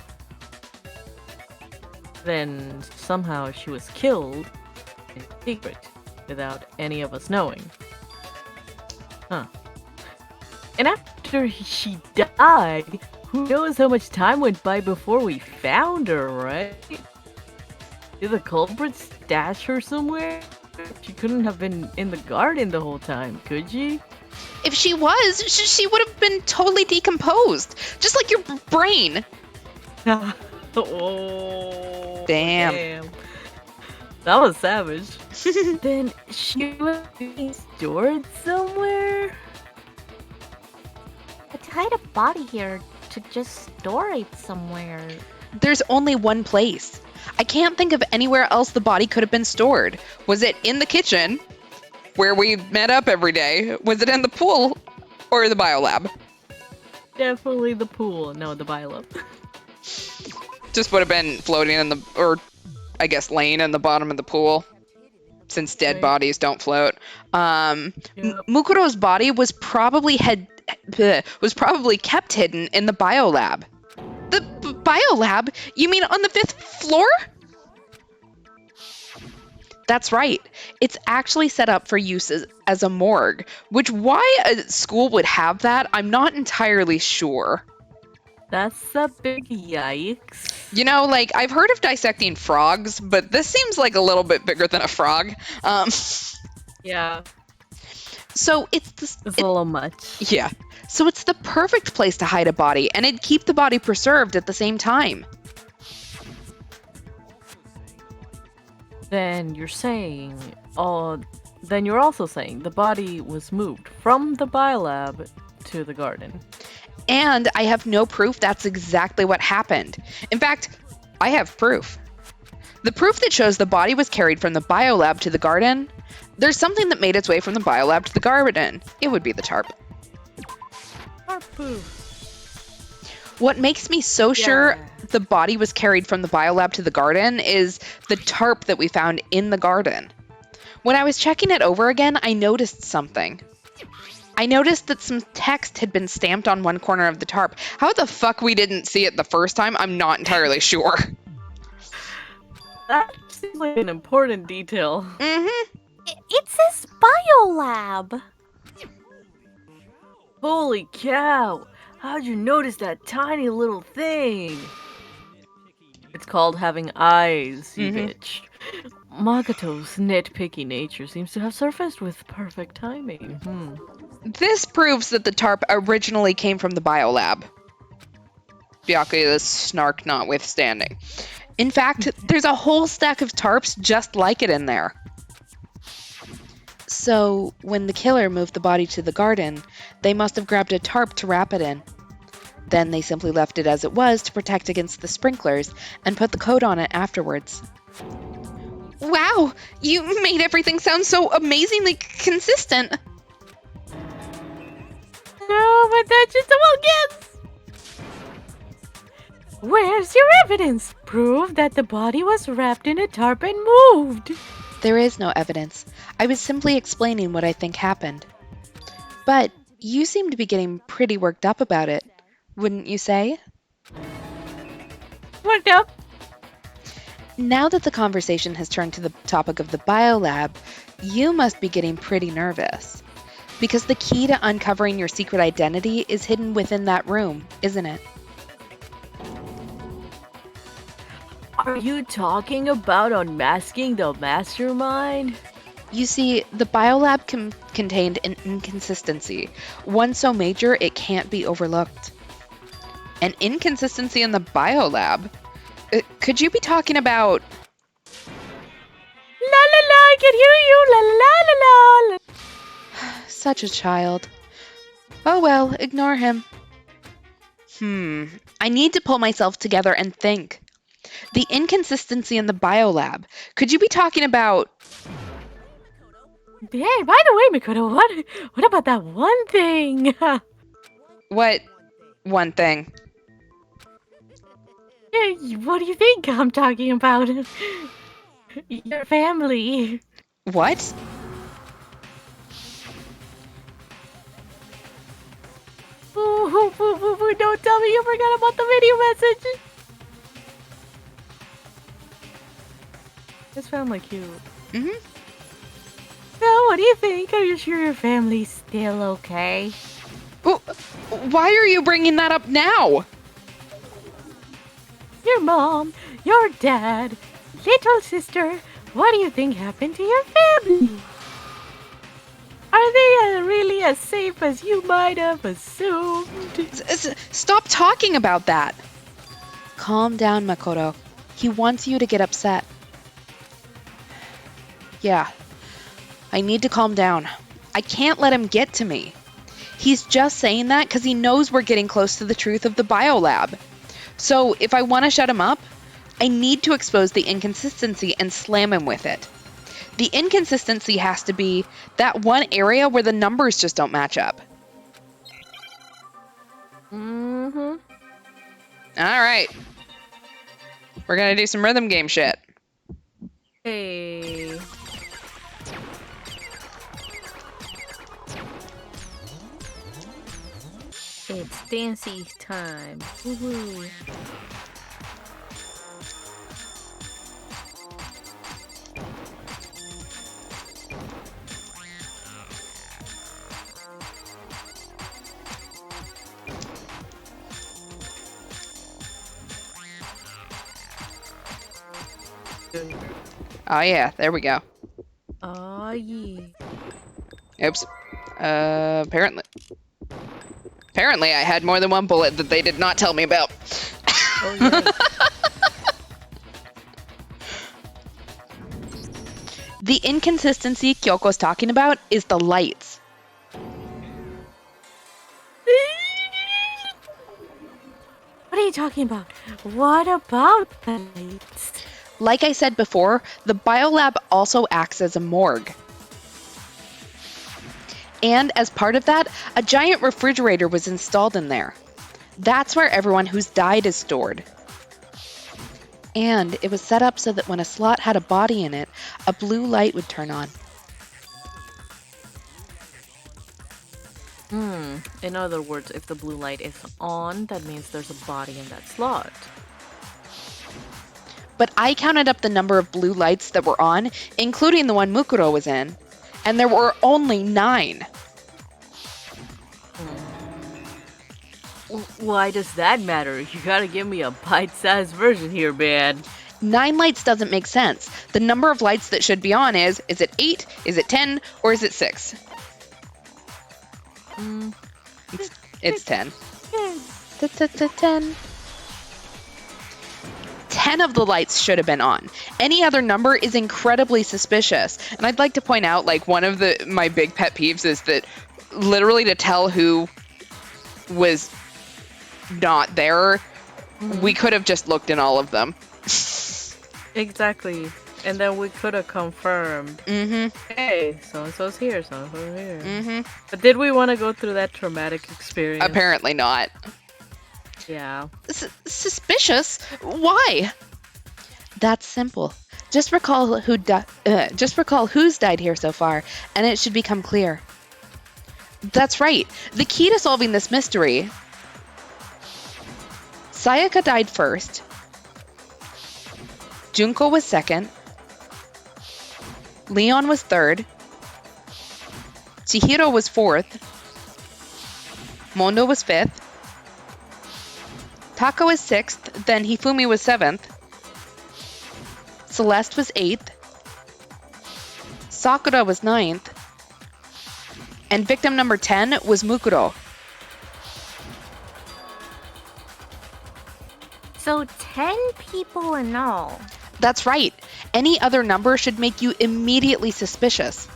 Speaker 2: Then somehow she was killed in secret without any of us knowing. Huh. And after she died, who knows how much time went by before we found her, right? Did the culprit stash her somewhere? She couldn't have been in the garden the whole time, could she?
Speaker 1: If she was, she would have been totally decomposed. Just like your brain.
Speaker 2: Oh,
Speaker 1: Damn.
Speaker 2: That was savage.
Speaker 3: Then she was being stored somewhere?
Speaker 4: I tied a body here to just store it somewhere.
Speaker 1: There's only one place. I can't think of anywhere else the body could have been stored. Was it in the kitchen, where we met up every day? Was it in the pool, or the biolab?
Speaker 2: Definitely the pool. No, the biolab.
Speaker 1: Just would have been floating in the, or I guess laying in the bottom of the pool, since dead
Speaker 2: Right.
Speaker 1: bodies don't float.
Speaker 2: Yep.
Speaker 1: Mukuro's body was probably kept hidden in the biolab. The biolab? You mean on the 5th floor? That's right. It's actually set up for use as a morgue, which why a school would have that, I'm not entirely sure.
Speaker 2: That's a big yikes.
Speaker 1: You know, like, I've heard of dissecting frogs, but this seems like a little bit bigger than a frog.
Speaker 2: Yeah,
Speaker 1: So
Speaker 2: it's a little much.
Speaker 1: yeah. So it's the perfect place to hide a body, and it'd keep the body preserved at the same time.
Speaker 2: Then you're saying, then you're also saying the body was moved from the biolab to the garden.
Speaker 1: And I have no proof that's exactly what happened. In fact, I have proof. The proof that shows the body was carried from the biolab to the garden. There's something that made its way from the biolab to the garden. It would be the tarp.
Speaker 2: Harpoo.
Speaker 1: What makes me so sure
Speaker 2: Yeah.
Speaker 1: the body was carried from the biolab to the garden is the tarp that we found in the garden. When I was checking it over again, I noticed something. I noticed that some text had been stamped on one corner of the tarp. How the fuck we didn't see it the first time, I'm not entirely sure.
Speaker 2: That seems like an important detail.
Speaker 1: Mm-hmm.
Speaker 4: It says biolab.
Speaker 2: Holy cow! How'd you notice that tiny little thing? It's called having eyes, you
Speaker 1: Mhm.
Speaker 2: bitch. Magato's nitpicky nature seems to have surfaced with perfect timing.
Speaker 1: This proves that the tarp originally came from the biolab. Byakuya's snark notwithstanding. In fact, there's a whole stack of tarps just like it in there. So, when the killer moved the body to the garden, they must have grabbed a tarp to wrap it in. Then they simply left it as it was to protect against the sprinklers and put the coat on it afterwards. Wow! You made everything sound so amazingly consistent!
Speaker 3: No, but that's just a well guess. Where's your evidence? Proof that the body was wrapped in a tarp and moved.
Speaker 1: There is no evidence. I was simply explaining what I think happened. But you seem to be getting pretty worked up about it, wouldn't you say?
Speaker 3: Worked up.
Speaker 1: Now that the conversation has turned to the topic of the biolab, you must be getting pretty nervous. Because the key to uncovering your secret identity is hidden within that room, isn't it?
Speaker 2: Are you talking about unmasking the mastermind?
Speaker 1: You see, the biolab contained an inconsistency, one so major it can't be overlooked. An inconsistency in the biolab? Could you be talking about...
Speaker 3: La la la, I can hear you. La la la la la.
Speaker 1: Such a child. Oh well, ignore him. I need to pull myself together and think. The inconsistency in the biolab. Could you be talking about...
Speaker 3: Hey, by the way, Makoto, what about that one thing?
Speaker 1: What one thing?
Speaker 3: Yeah, what do you think I'm talking about? Your family.
Speaker 1: What?
Speaker 3: Ooh, don't tell me you forgot about the video message.
Speaker 2: This family cute.
Speaker 1: Mm-hmm.
Speaker 3: So, what do you think? Are you sure your family's still okay?
Speaker 1: Well, why are you bringing that up now?
Speaker 3: Your mom, your dad, little sister, what do you think happened to your family? Are they really as safe as you might have assumed?
Speaker 1: Stop talking about that. Calm down, Makoto. He wants you to get upset. Yeah, I need to calm down. I can't let him get to me. He's just saying that because he knows we're getting close to the truth of the biolab. So if I want to shut him up, I need to expose the inconsistency and slam him with it. The inconsistency has to be that one area where the numbers just don't match up.
Speaker 2: Mm-hmm.
Speaker 1: All right. We're going to do some rhythm game shit.
Speaker 2: Hey. It's dancey time. Woohoo.
Speaker 1: Oh yeah, there we go.
Speaker 2: Oh yeah.
Speaker 1: Oops. Apparently I had more than one bullet that they did not tell me about.
Speaker 2: Oh yeah.
Speaker 1: The inconsistency Kyoko's talking about is the lights.
Speaker 3: What are you talking about? What about the lights?
Speaker 1: Like I said before, the biolab also acts as a morgue. And as part of that, a giant refrigerator was installed in there. That's where everyone who's died is stored. And it was set up so that when a slot had a body in it, a blue light would turn on.
Speaker 2: In other words, if the blue light is on, that means there's a body in that slot.
Speaker 1: But I counted up the number of blue lights that were on, including the one Mukuro was in, and there were only 9.
Speaker 2: Why does that matter? You gotta give me a bite-sized version here, man.
Speaker 1: 9 lights doesn't make sense. The number of lights that should be on is it 8, is it 10, or is it 6? It's 10. 10. 10 of the lights should have been on. Any other number is incredibly suspicious. And I'd like to point out, like, one of my big pet peeves is that literally to tell who was not there, we could have just looked in all of them.
Speaker 2: Exactly. And then we could have confirmed. Hey, so-and-so's here, so-and-so's here. But did we want to go through that traumatic experience?
Speaker 1: Apparently not.
Speaker 2: Yeah.
Speaker 1: Suspicious? Why? That's simple. Just recall who's died here so far, and it should become clear. That's right. The key to solving this mystery... Sayaka died first. Junko was second. Leon was third. Chihiro was fourth. Mondo was fifth. Taka was sixth. Then Hifumi was seventh. Celeste was eighth. Sakura was ninth. And victim number 10 was Mukuro.
Speaker 4: So 10 people in all.
Speaker 1: That's right. Any other number should make you immediately suspicious.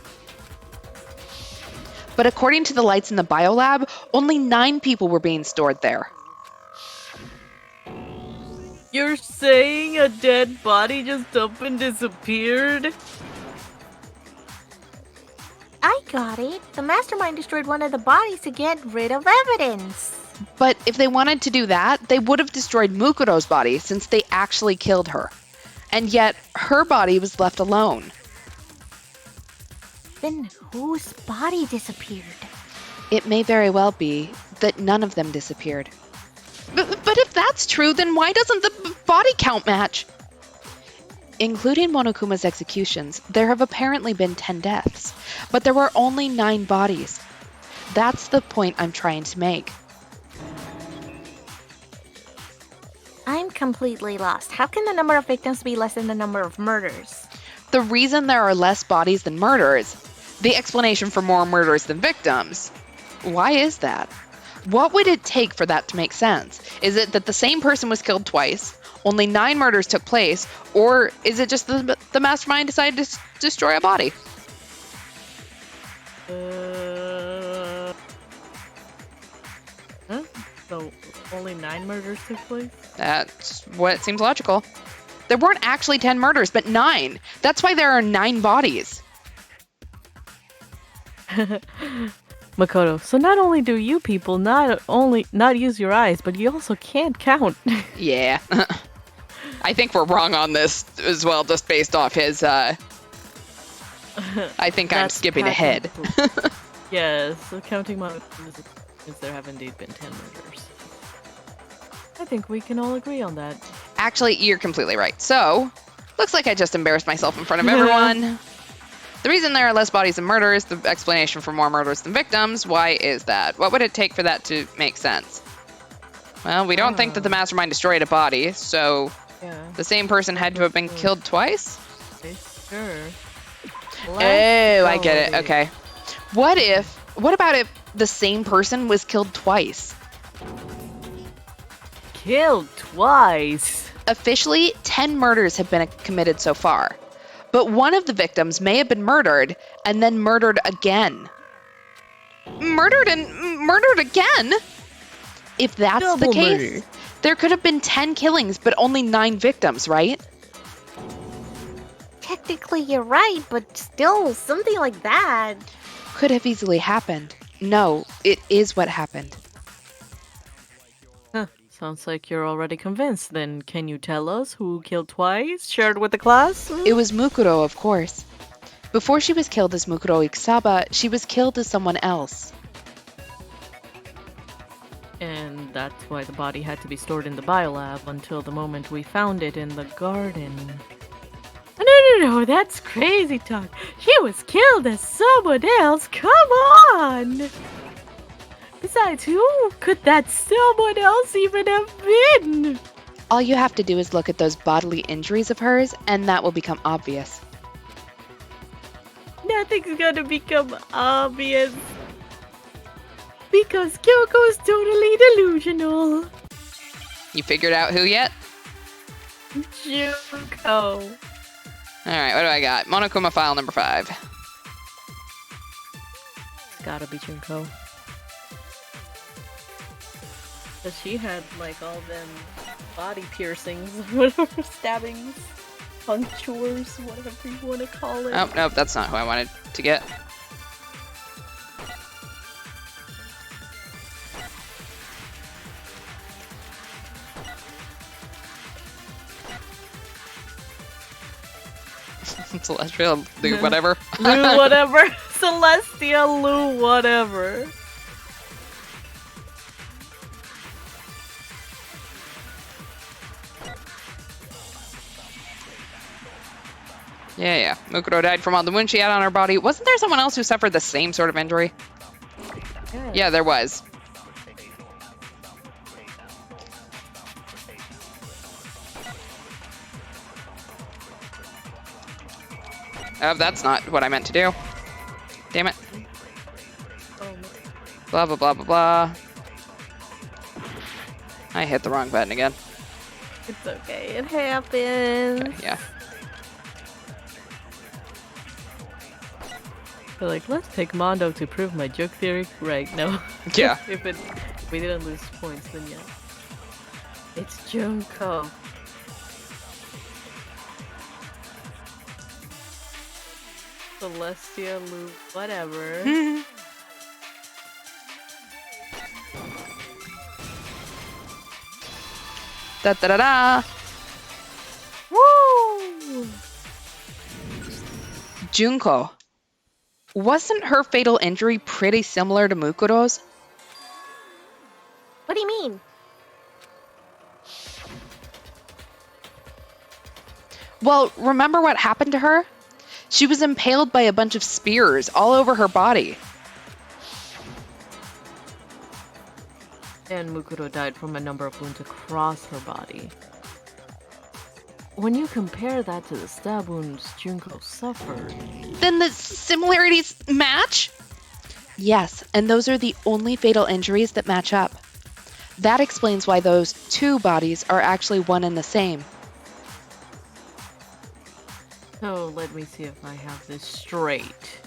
Speaker 1: But according to the lights in the biolab, only 9 people were being stored there.
Speaker 2: You're saying a dead body just up and disappeared?
Speaker 4: I got it. The Mastermind destroyed one of the bodies to get rid of evidence.
Speaker 1: But if they wanted to do that, they would have destroyed Mukuro's body since they actually killed her. And yet, her body was left alone.
Speaker 4: Then whose body disappeared?
Speaker 1: It may very well be that none of them disappeared. But if that's true, then why doesn't the body count match? Including Monokuma's executions, there have apparently been 10 deaths, but there were only 9 bodies. That's the point I'm trying to make.
Speaker 4: I'm completely lost. How can the number of victims be less than the number of murders?
Speaker 1: The reason there are less bodies than murders, the explanation for more murders than victims. Why is that? What would it take for that to make sense? Is it that the same person was killed twice, only 9 murders took place, or is it just the Mastermind decided to destroy a body?
Speaker 2: Huh? So only 9 murders took place?
Speaker 1: That's what seems logical. There weren't actually 10 murders, but 9. That's why there are 9 bodies.
Speaker 2: Makoto, so not only do you people not use your eyes, but you also can't count.
Speaker 1: Yeah. I think we're wrong on this as well, just based off his, I think I'm skipping ahead.
Speaker 2: Yes, so counting my since there have indeed been 10 murders. I think we can all agree on that.
Speaker 1: Actually, you're completely right. So, looks like I just embarrassed myself in front of everyone. The reason there are less bodies than murders, the explanation for more murders than victims, why is that? What would it take for that to make sense? Well, we don't think that the Mastermind destroyed a body, so the same person had to have been killed twice?
Speaker 2: Sure.
Speaker 1: Oh, I get it. Okay. What about if the same person was killed twice?
Speaker 2: Killed twice?
Speaker 1: Officially, 10 murders have been committed so far. But one of the victims may have been murdered and then murdered again. Murdered and murdered again? If that's
Speaker 2: Double
Speaker 1: the case,
Speaker 2: murder.
Speaker 1: there could have been 10 killings but only 9 victims, right?
Speaker 4: Technically, you're right, but still, something like that.
Speaker 1: Could have easily happened. No, it is what happened.
Speaker 2: Huh. Sounds like you're already convinced. Then can you tell us who killed twice? Shared with the class?
Speaker 1: It was Mukuro, of course. Before she was killed as Mukuro Ikusaba, she was killed as someone else.
Speaker 2: And that's why the body had to be stored in the biolab until the moment we found it in the garden.
Speaker 3: No, that's crazy talk. She was killed as someone else. Come on! Besides, who could that someone else even have been?
Speaker 1: All you have to do is look at those bodily injuries of hers, and that will become obvious.
Speaker 3: Nothing's gonna become obvious. Because Kyoko's totally delusional.
Speaker 1: You figured out who yet?
Speaker 3: Kyoko.
Speaker 1: Alright, what do I got? Monokuma file number 5.
Speaker 2: It's gotta be Junko. But she had like all them body piercings, whatever, stabbings, punctures, whatever you want to call it.
Speaker 1: Oh, nope, that's not who I wanted to get. Celestial Lou whatever.
Speaker 2: Lou whatever. Celestial Lou whatever.
Speaker 1: Yeah. Mukuro died from all the wounds she had on her body. Wasn't there someone else who suffered the same sort of injury? Yeah, there was. Oh, that's not what I meant to do. Damn it. Blah, blah, blah, blah, blah. I hit the wrong button again.
Speaker 2: It's okay. It happens.
Speaker 1: Okay, yeah.
Speaker 2: They're like, let's take Mondo to prove my joke theory. Right, no.
Speaker 1: Yeah.
Speaker 2: If we didn't lose points, then yeah. It's Junko. Celestia, Luke, whatever.
Speaker 1: Da da da da.
Speaker 2: Woo!
Speaker 1: Junko. Wasn't her fatal injury pretty similar to Mukuro's?
Speaker 4: What do you mean?
Speaker 1: Well, remember what happened to her? She was impaled by a bunch of spears all over her body.
Speaker 2: And Mukuro died from a number of wounds across her body. When you compare that to the stab wounds Junko suffered...
Speaker 1: Then the similarities match? Yes, and those are the only fatal injuries that match up. That explains why those two bodies are actually one and the same.
Speaker 2: So let me see if I have this straight.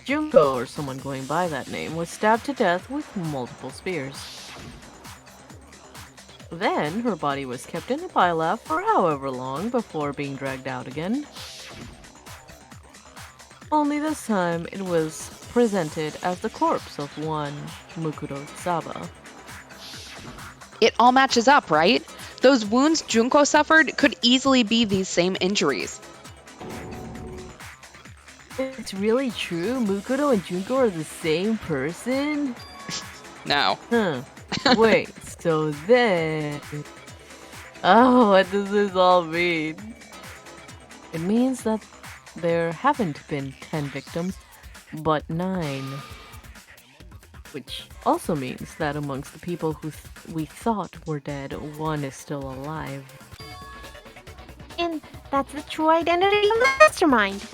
Speaker 2: Junko, or someone going by that name, was stabbed to death with multiple spears. Then, her body was kept in a biolab for however long before being dragged out again. Only this time, it was presented as the corpse of one Mukuro Saba.
Speaker 1: It all matches up, right? Those wounds Junko suffered could easily be these same injuries.
Speaker 2: It's really true? Mukuro and Junko are the same person?
Speaker 1: No.
Speaker 2: Huh. Wait, so then... Oh, what does this all mean? It means that there haven't been 10 victims, but 9. Which also means that amongst the people who we thought were dead, one is still alive.
Speaker 4: And that's the true identity of the Mastermind.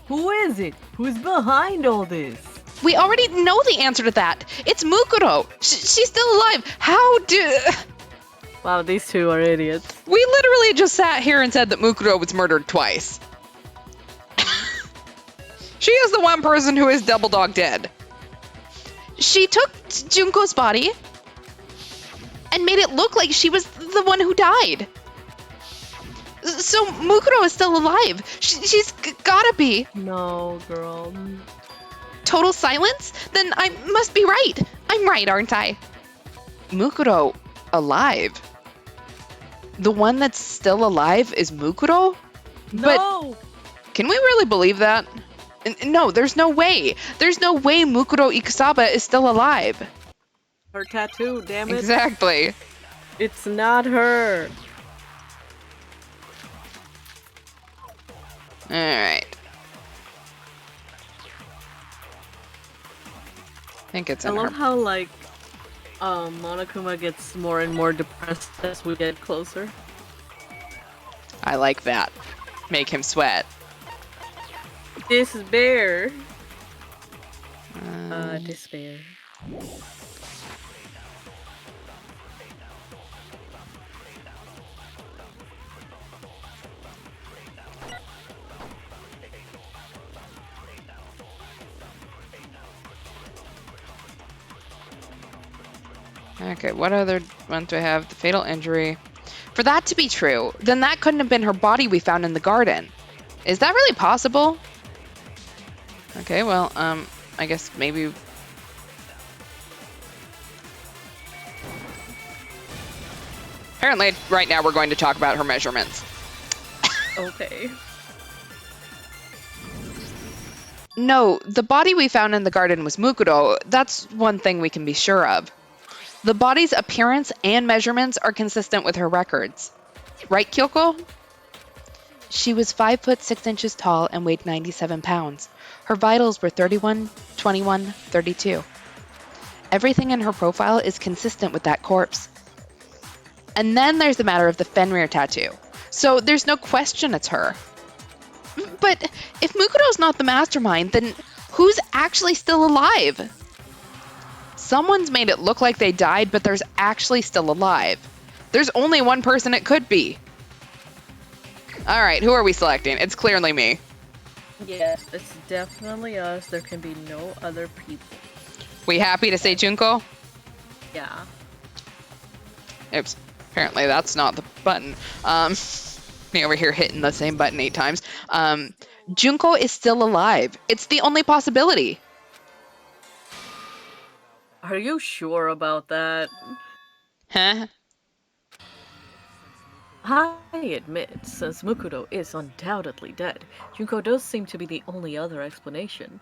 Speaker 2: Who is it? Who's behind all this?
Speaker 1: We already know the answer to that. It's Mukuro. She's still alive. How do...
Speaker 2: Wow, these two are idiots.
Speaker 1: We literally just sat here and said that Mukuro was murdered twice. She is the one person who is double dog dead. She took Junko's body and made it look like she was the one who died. So Mukuro is still alive. She's gotta be.
Speaker 2: No, girl.
Speaker 1: Total silence? Then I must be right. I'm right, aren't I? Mukuro alive? The one that's still alive is Mukuro?
Speaker 2: No!
Speaker 1: But can we really believe that? No, there's no way. There's no way Mukuro Ikusaba is still alive.
Speaker 2: Her tattoo, damn it.
Speaker 1: Exactly.
Speaker 2: It's not her.
Speaker 1: Alright. I think it's
Speaker 2: I
Speaker 1: in
Speaker 2: love
Speaker 1: her.
Speaker 2: how, like, Monokuma gets more and more depressed as we get closer.
Speaker 1: I like that. Make him sweat.
Speaker 2: Despair. Despair.
Speaker 1: Okay, what other one do I have? The fatal injury. For that to be true, then that couldn't have been her body we found in the garden. Is that really possible? Okay, well, I guess maybe... Apparently, right now we're going to talk about her measurements.
Speaker 2: Okay.
Speaker 1: No, the body we found in the garden was Mukuro. That's one thing we can be sure of. The body's appearance and measurements are consistent with her records. Right, Kyoko? She was 5 foot 6 inches tall and weighed 97 pounds. Her vitals were 31, 21, 32. Everything in her profile is consistent with that corpse. And then there's the matter of the Fenrir tattoo. So there's no question it's her. But if Mukuro's not the mastermind, then who's actually still alive? Someone's made it look like they died, but there's actually still alive. There's only one person it could be. All right, who are we selecting? It's clearly me.
Speaker 2: Yes, it's definitely us. There can be no other people.
Speaker 1: We happy to say Junko?
Speaker 2: Yeah.
Speaker 1: Oops. Apparently that's not the button. Me over here hitting the same button 8 times. Junko is still alive. It's the only possibility.
Speaker 2: Are you sure about that?
Speaker 1: Huh?
Speaker 2: I admit, since Mukuro is undoubtedly dead, Junko does seem to be the only other explanation.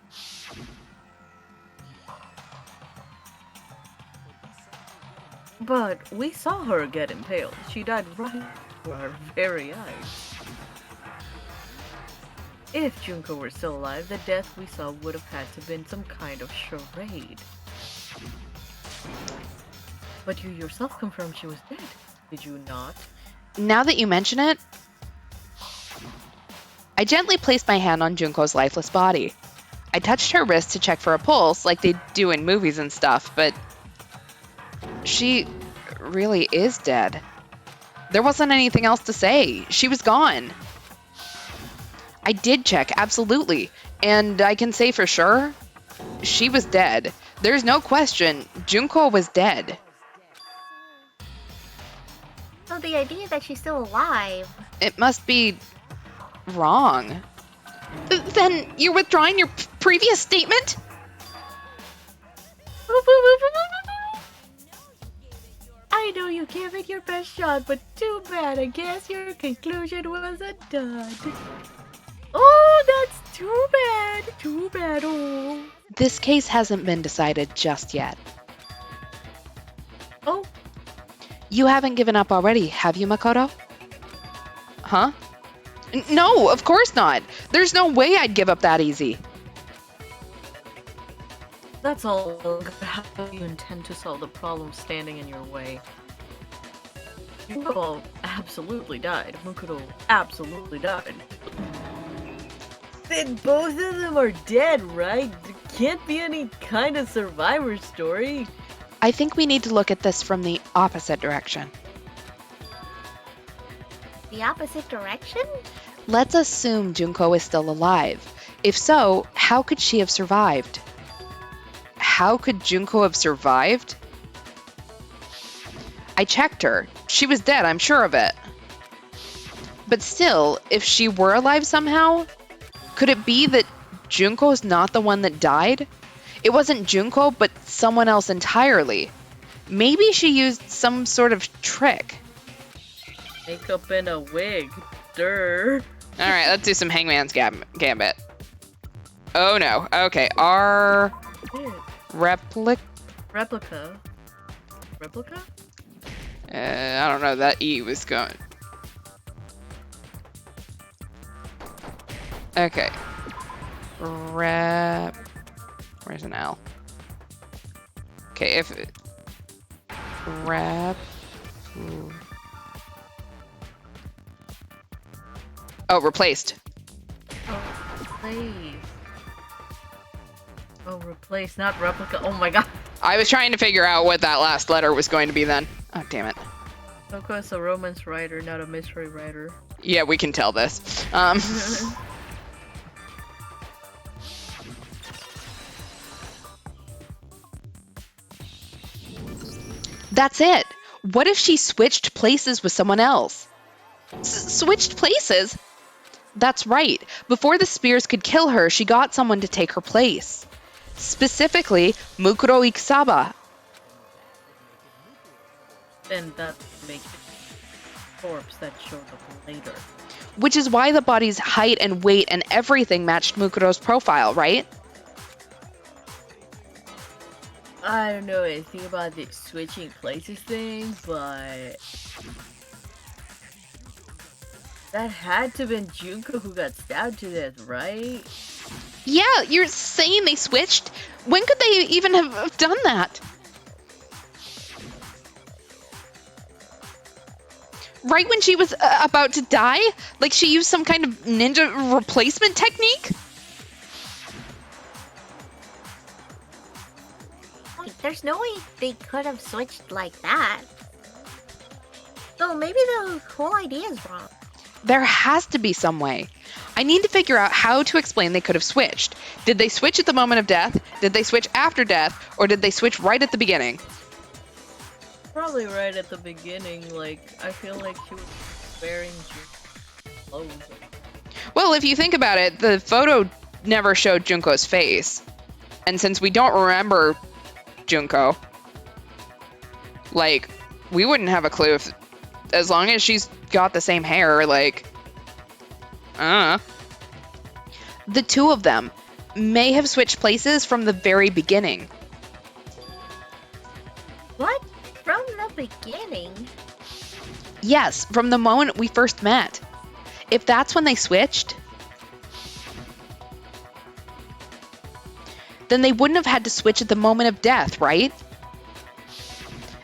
Speaker 2: But we saw her get impaled. She died right before our very eyes. If Junko were still alive, the death we saw would have had to have been some kind of charade. But you yourself confirmed she was dead, did you not?
Speaker 1: Now that you mention it, I gently placed my hand on Junko's lifeless body. I touched her wrist to check for a pulse, like they do in movies and stuff, but she really is dead. There wasn't anything else to say. She was gone. I did check, absolutely. And I can say for sure, she was dead. There's no question, Junko was dead.
Speaker 4: So the idea that she's still alive.
Speaker 1: It must be wrong. Then you're withdrawing your previous statement?
Speaker 3: I know you gave it your best shot, but too bad. I guess your conclusion was a dud. Oh, that's too bad. Too bad. Oh.
Speaker 1: This case hasn't been decided just yet.
Speaker 3: Oh.
Speaker 1: You haven't given up already, have you, Makoto? Huh? No, of course not. There's no way I'd give up that easy.
Speaker 2: That's all. How do you intend to solve the problem standing in your way? Junko absolutely died. Mukuro absolutely died. Then both of them are dead, right? There can't be any kind of survivor story.
Speaker 1: I think we need to look at this from the opposite direction.
Speaker 4: The opposite direction?
Speaker 1: Let's assume Junko is still alive. If so, how could she have survived? How could Junko have survived? I checked her. She was dead, I'm sure of it. But still, if she were alive somehow, could it be that Junko's not the one that died? It wasn't Junko, but someone else entirely. Maybe she used some sort of trick.
Speaker 2: Makeup and a wig. Durr.
Speaker 1: Alright, let's do some Hangman's Gambit. Oh no. Okay, our replica.
Speaker 2: Replica. Replica?
Speaker 1: I don't know, that E was going. Okay. Where's an L? Okay, if Oh, replaced.
Speaker 2: Oh, replace, not replica. Oh my god.
Speaker 1: I was trying to figure out what that last letter was going to be then. Oh, damn it.
Speaker 2: Kyoko is a romance writer, not a mystery writer.
Speaker 1: Yeah, we can tell this. That's it. What if she switched places with someone else? Switched places? That's right. Before the spears could kill her, she got someone to take her place. Specifically, Mukuro Ikisaba.
Speaker 2: And that makes it corpse that showed up later.
Speaker 1: Which is why the body's height and weight and everything matched Mukuro's profile, right?
Speaker 2: I don't know anything about the switching places thing, but that had to have been Junko who got stabbed to death, right?
Speaker 1: Yeah, you're saying they switched? When could they even have done that? Right when she was about to die? Like she used some kind of ninja replacement technique?
Speaker 4: Like, there's no way they could have switched like that. So maybe the whole idea is wrong.
Speaker 1: There has to be some way. I need to figure out how to explain they could have switched. Did they switch at the moment of death? Did they switch after death? Or did they switch right at the beginning?
Speaker 2: Probably right at the beginning. Like, I feel like she was wearing clothes.
Speaker 1: Well, if you think about it, the photo never showed Junko's face. And since we don't remember Junko, like, we wouldn't have a clue if, as long as she's got the same hair, like, The two of them may have switched places from the very beginning.
Speaker 4: What? From the beginning?
Speaker 1: Yes, from the moment we first met. If that's when they switched, then they wouldn't have had to switch at the moment of death, right?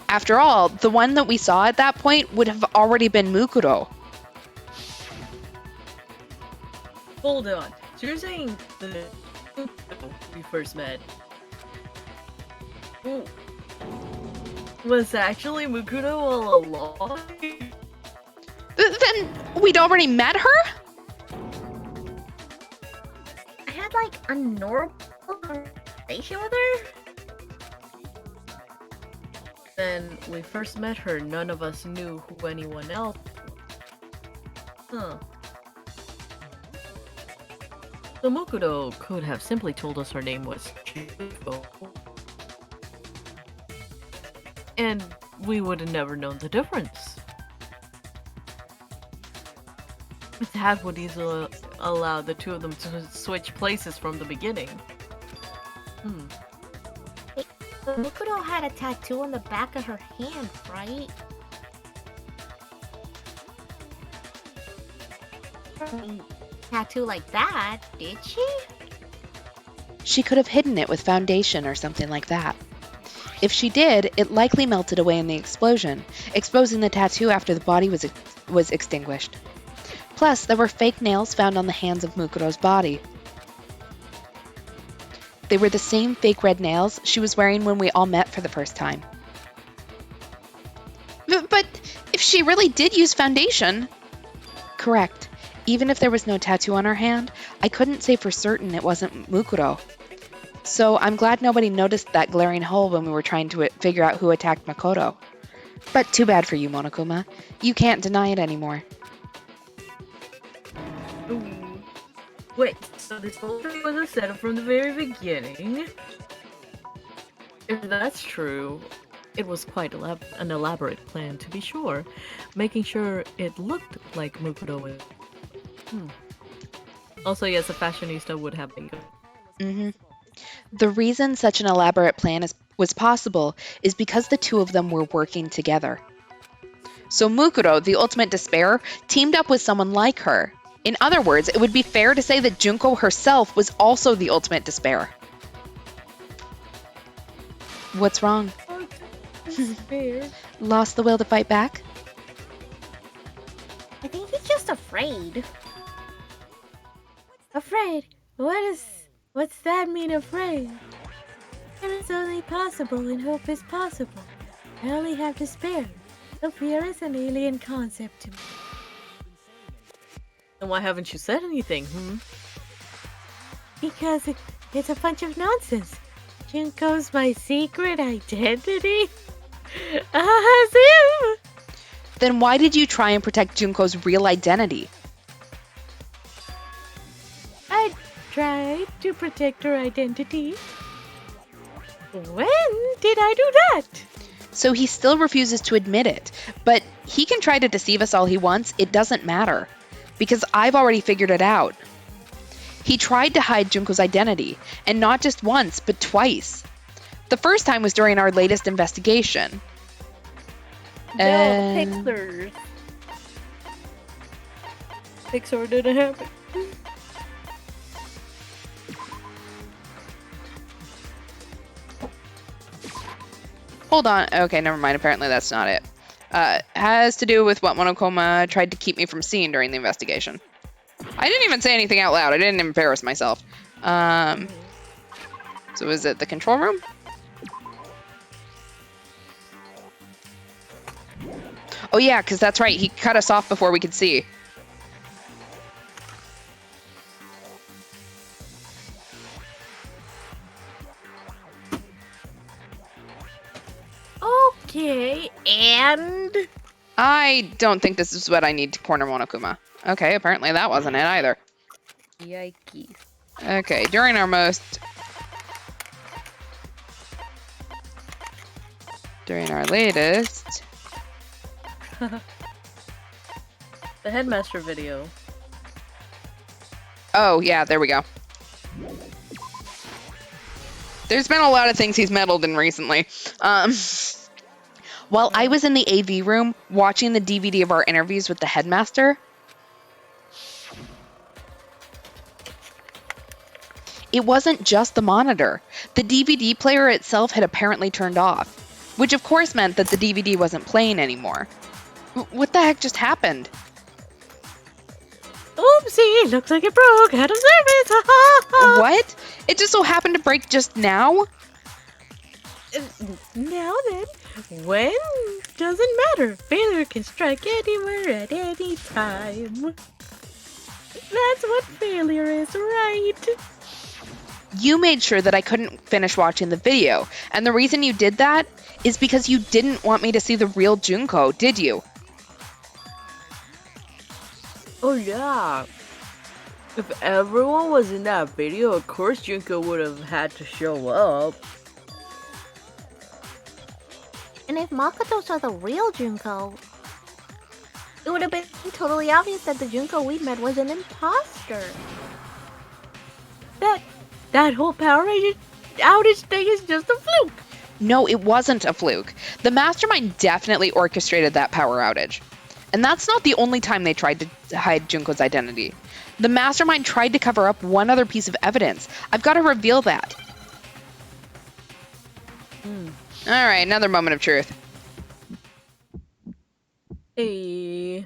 Speaker 1: After all, the one that we saw at that point would have already been Mukuro.
Speaker 2: Hold on. So you're saying the we first met was actually Mukuro all along?
Speaker 1: Then we'd already met her?
Speaker 4: I had like a normal conversation with her?
Speaker 2: When we first met her, none of us knew who anyone else was. Huh. So Mukuro could have simply told us her name was Kyoko. And we would have never known the difference. That would easily allow the two of them to switch places from the beginning.
Speaker 4: Mukuro had a tattoo on the back of her hand, right? Tattoo like that, did she?
Speaker 1: She could have hidden it with foundation or something like that. If she did, it likely melted away in the explosion, exposing the tattoo after the body was extinguished. Plus, there were fake nails found on the hands of Mukuro's body. They were the same fake red nails she was wearing when we all met for the first time. But if she really did use foundation... Correct. Even if there was no tattoo on her hand, I couldn't say for certain it wasn't Mukuro. So I'm glad nobody noticed that glaring hole when we were trying to figure out who attacked Makoto. But too bad for you, Monokuma. You can't deny it anymore.
Speaker 2: Ooh. Wait, so this whole thing was a setup from the very beginning? If that's true, it was quite an elaborate plan to be sure, making sure it looked like Mukuro was. Also, yes, a fashionista would have been.
Speaker 1: The reason such an elaborate plan was possible is because the two of them were working together. So Mukuro, the ultimate despair, teamed up with someone like her. In other words, it would be fair to say that Junko herself was also the ultimate despair. What's wrong?
Speaker 2: Despair.
Speaker 1: Lost the will to fight back?
Speaker 4: I think he's just afraid.
Speaker 3: Afraid? What's that mean, afraid? Fear is only possible and hope is possible. I only have despair. So fear is an alien concept to me.
Speaker 2: Then why haven't you said anything,
Speaker 3: Because it's a bunch of nonsense. Junko's my secret identity? As if!
Speaker 1: Then why did you try and protect Junko's real identity?
Speaker 3: I tried to protect her identity. When did I do that?
Speaker 1: So he still refuses to admit it. But he can try to deceive us all he wants, it doesn't matter. Because I've already figured it out. He tried to hide Junko's identity, and not just once, but twice. The first time was during our latest investigation.
Speaker 2: No, Pixar. Pixar didn't happen.
Speaker 1: Hold on. Okay, never mind. Apparently that's not it. Has to do with what Monokuma tried to keep me from seeing during the investigation. I didn't even say anything out loud. I didn't embarrass myself. So is it the control room? Oh yeah, because that's right. He cut us off before we could see.
Speaker 4: Okay, and
Speaker 1: I don't think this is what I need to corner Monokuma. Okay, apparently that wasn't it either.
Speaker 2: Yikes.
Speaker 1: Okay, during our latest...
Speaker 2: The headmaster video.
Speaker 1: Oh, yeah, there we go. There's been a lot of things he's meddled in recently. While I was in the AV room watching the DVD of our interviews with the headmaster, it wasn't just the monitor. The DVD player itself had apparently turned off, which of course meant that the DVD wasn't playing anymore. What the heck just happened?
Speaker 3: Oopsie, looks like it broke out of service.
Speaker 1: What? It just so happened to break just now?
Speaker 3: Now then, when doesn't matter. Failure can strike anywhere at any time. That's what failure is, right?
Speaker 1: You made sure that I couldn't finish watching the video, and the reason you did that is because you didn't want me to see the real Junko, did you?
Speaker 2: Oh yeah. If everyone was in that video, of course Junko would have had to show up.
Speaker 4: And if Makoto saw the real Junko, it would have been totally obvious that the Junko we met was an imposter.
Speaker 3: That whole Power Ranger outage thing is just a fluke.
Speaker 1: No, it wasn't a fluke. The Mastermind definitely orchestrated that power outage. And that's not the only time they tried to hide Junko's identity. The Mastermind tried to cover up one other piece of evidence. I've got to reveal that. Alright, another moment of truth.
Speaker 2: Hey.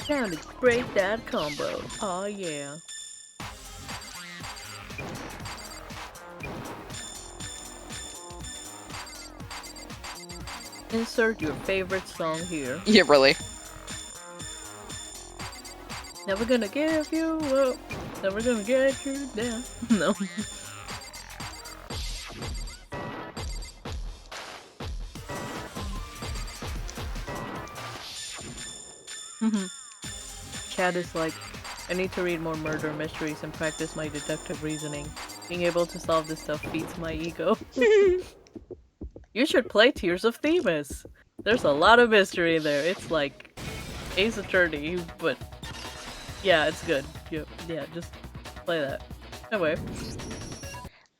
Speaker 2: Time to break that combo. Oh yeah. Insert your favorite song here.
Speaker 1: Yeah, really.
Speaker 2: Never gonna give you up. Never gonna get you down. No. Chad is like, I need to read more murder mysteries and practice my deductive reasoning. Being able to solve this stuff feeds my ego. You should play Tears of Themis. There's a lot of mystery there. It's like Ace Attorney, but yeah, it's good. Yeah, just play that. Anyway.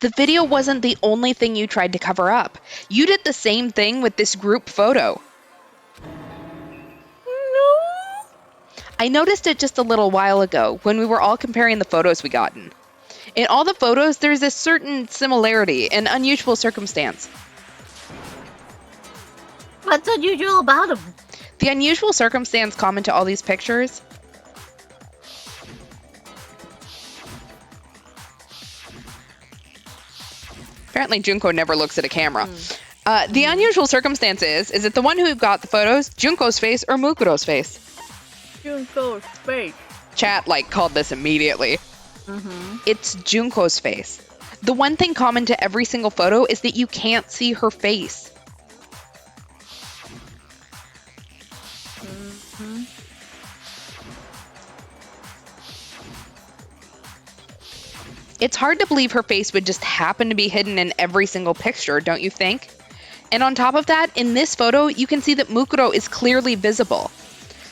Speaker 1: The video wasn't the only thing you tried to cover up. You did the same thing with this group photo.
Speaker 3: No.
Speaker 1: I noticed it just a little while ago when we were all comparing the photos we gotten. In all the photos, there's a certain similarity, an unusual circumstance.
Speaker 4: What's unusual about him?
Speaker 1: The unusual circumstance common to all these pictures apparently Junko never looks at a camera. The unusual circumstance is that the one who got the photos, Junko's face or Mukuro's face?
Speaker 2: Junko's face.
Speaker 1: Chat, called this immediately. It's Junko's face. The one thing common to every single photo is that you can't see her face. It's hard to believe her face would just happen to be hidden in every single picture, don't you think? And on top of that, in this photo, you can see that Mukuro is clearly visible.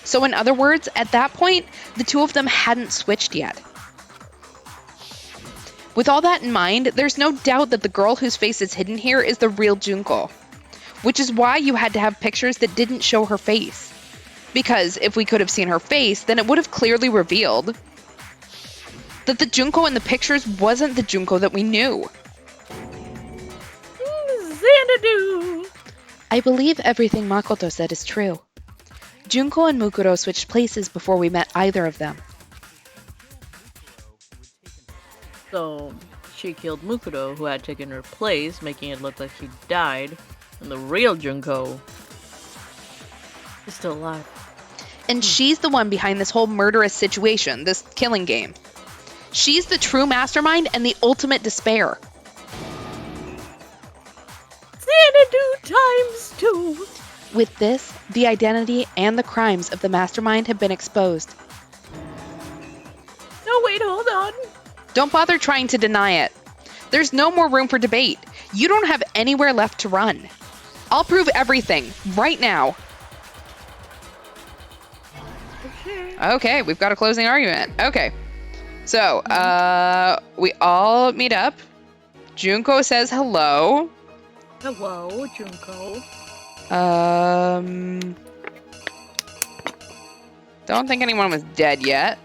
Speaker 1: So in other words, at that point, the two of them hadn't switched yet. With all that in mind, there's no doubt that the girl whose face is hidden here is the real Junko. Which is why you had to have pictures that didn't show her face. Because if we could have seen her face, then it would have clearly revealed that the Junko in the pictures wasn't the Junko that we knew.
Speaker 2: Xanadu!
Speaker 1: I believe everything Makoto said is true. Junko and Mukuro switched places before we met either of them.
Speaker 2: So, she killed Mukuro, who had taken her place, making it look like she died. And the real Junko is still alive.
Speaker 1: And she's the one behind this whole murderous situation, this killing game. She's the true mastermind and the ultimate despair.
Speaker 2: Xanadu times 2!
Speaker 1: With this, the identity and the crimes of the mastermind have been exposed.
Speaker 2: No, wait, hold on.
Speaker 1: Don't bother trying to deny it. There's no more room for debate. You don't have anywhere left to run. I'll prove everything, right now. Okay, we've got a closing argument. Okay. So, we all meet up. Junko says hello.
Speaker 2: Hello, Junko.
Speaker 1: Don't think anyone was dead yet.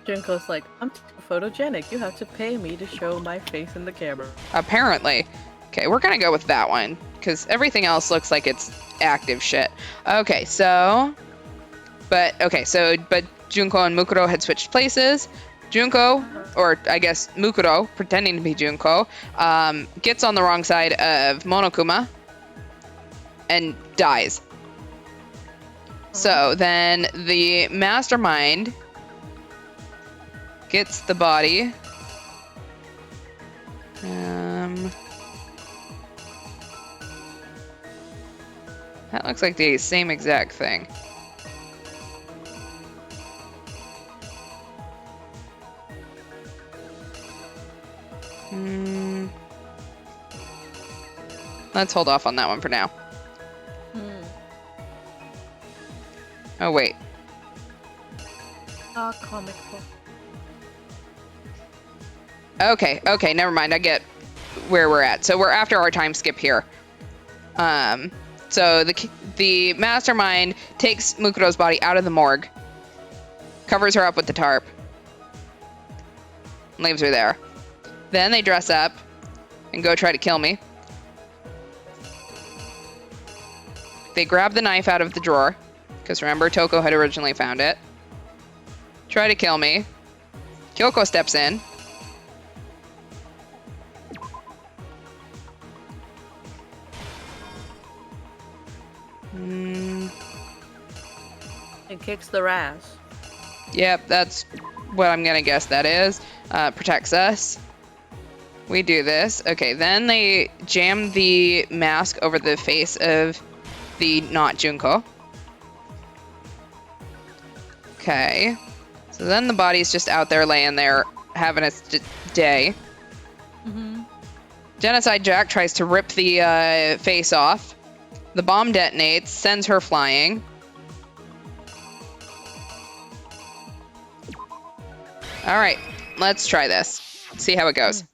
Speaker 2: Junko's like, I'm too photogenic. You have to pay me to show my face in the camera.
Speaker 1: Apparently. Okay, we're gonna go with that one, because everything else looks like it's active shit. Okay, but Junko and Mukuro had switched places. Junko, or I guess Mukuro, pretending to be Junko, gets on the wrong side of Monokuma and dies. So then the mastermind gets the body. That looks like the same exact thing. Let's hold off on that one for now. Oh, wait.
Speaker 2: Comic book.
Speaker 1: Okay, never mind. I get where we're at. So we're after our time skip here. So the mastermind takes Mukuro's body out of the morgue, covers her up with the tarp, and leaves her there. Then they dress up and go try to kill me. They grab the knife out of the drawer, because remember, Toko had originally found it. Try to kill me. Kyoko steps in.
Speaker 2: And kicks their ass.
Speaker 1: Yep, that's what I'm gonna guess that is. Protects us. We do this. Okay, then they jam the mask over the face of the not Junko. Okay. So then the body's just out there laying there having its day. Genocide Jack tries to rip the face off. The bomb detonates, sends her flying. Alright, let's try this. See how it goes.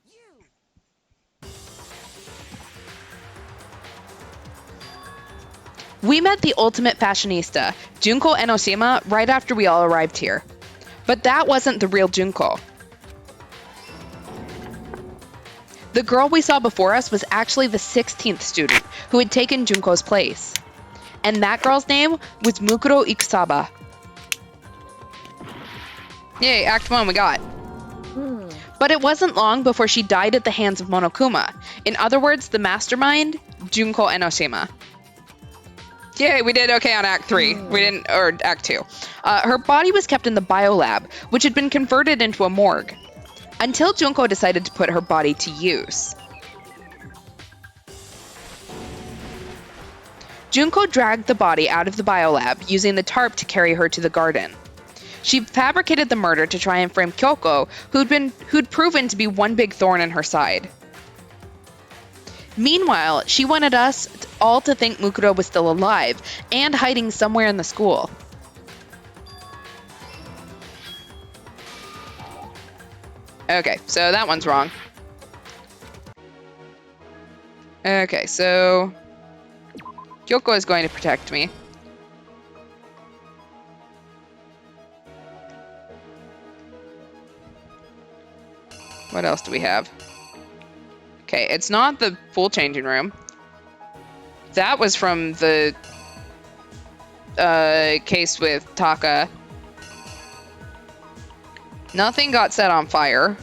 Speaker 1: We met the ultimate fashionista, Junko Enoshima, right after we all arrived here. But that wasn't the real Junko. The girl we saw before us was actually the 16th student who had taken Junko's place. And that girl's name was Mukuro Ikusaba. Yay, Act 1 we got. But it wasn't long before she died at the hands of Monokuma. In other words, the mastermind, Junko Enoshima. Yay, we did okay on Act 3. We didn't, or Act 2. Her body was kept in the biolab, which had been converted into a morgue. Until Junko decided to put her body to use. Junko dragged the body out of the biolab, using the tarp to carry her to the garden. She fabricated the murder to try and frame Kyoko, who'd proven to be one big thorn in her side. Meanwhile, she wanted us all to think Mukuro was still alive and hiding somewhere in the school. Okay, so that one's wrong. Okay, so Kyoko is going to protect me. What else do we have? Okay, it's not the full changing room. That was from the case with Taka. Nothing got set on fire.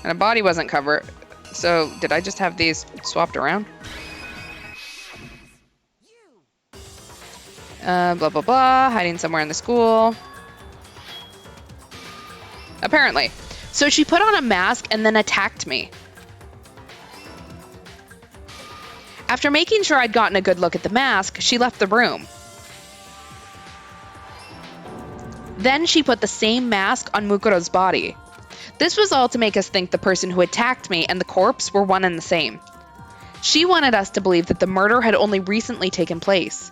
Speaker 1: And a body wasn't covered. So, did I just have these swapped around? Blah, blah, blah. Hiding somewhere in the school. Apparently. So she put on a mask and then attacked me. After making sure I'd gotten a good look at the mask, she left the room. Then she put the same mask on Mukuro's body. This was all to make us think the person who attacked me and the corpse were one and the same. She wanted us to believe that the murder had only recently taken place.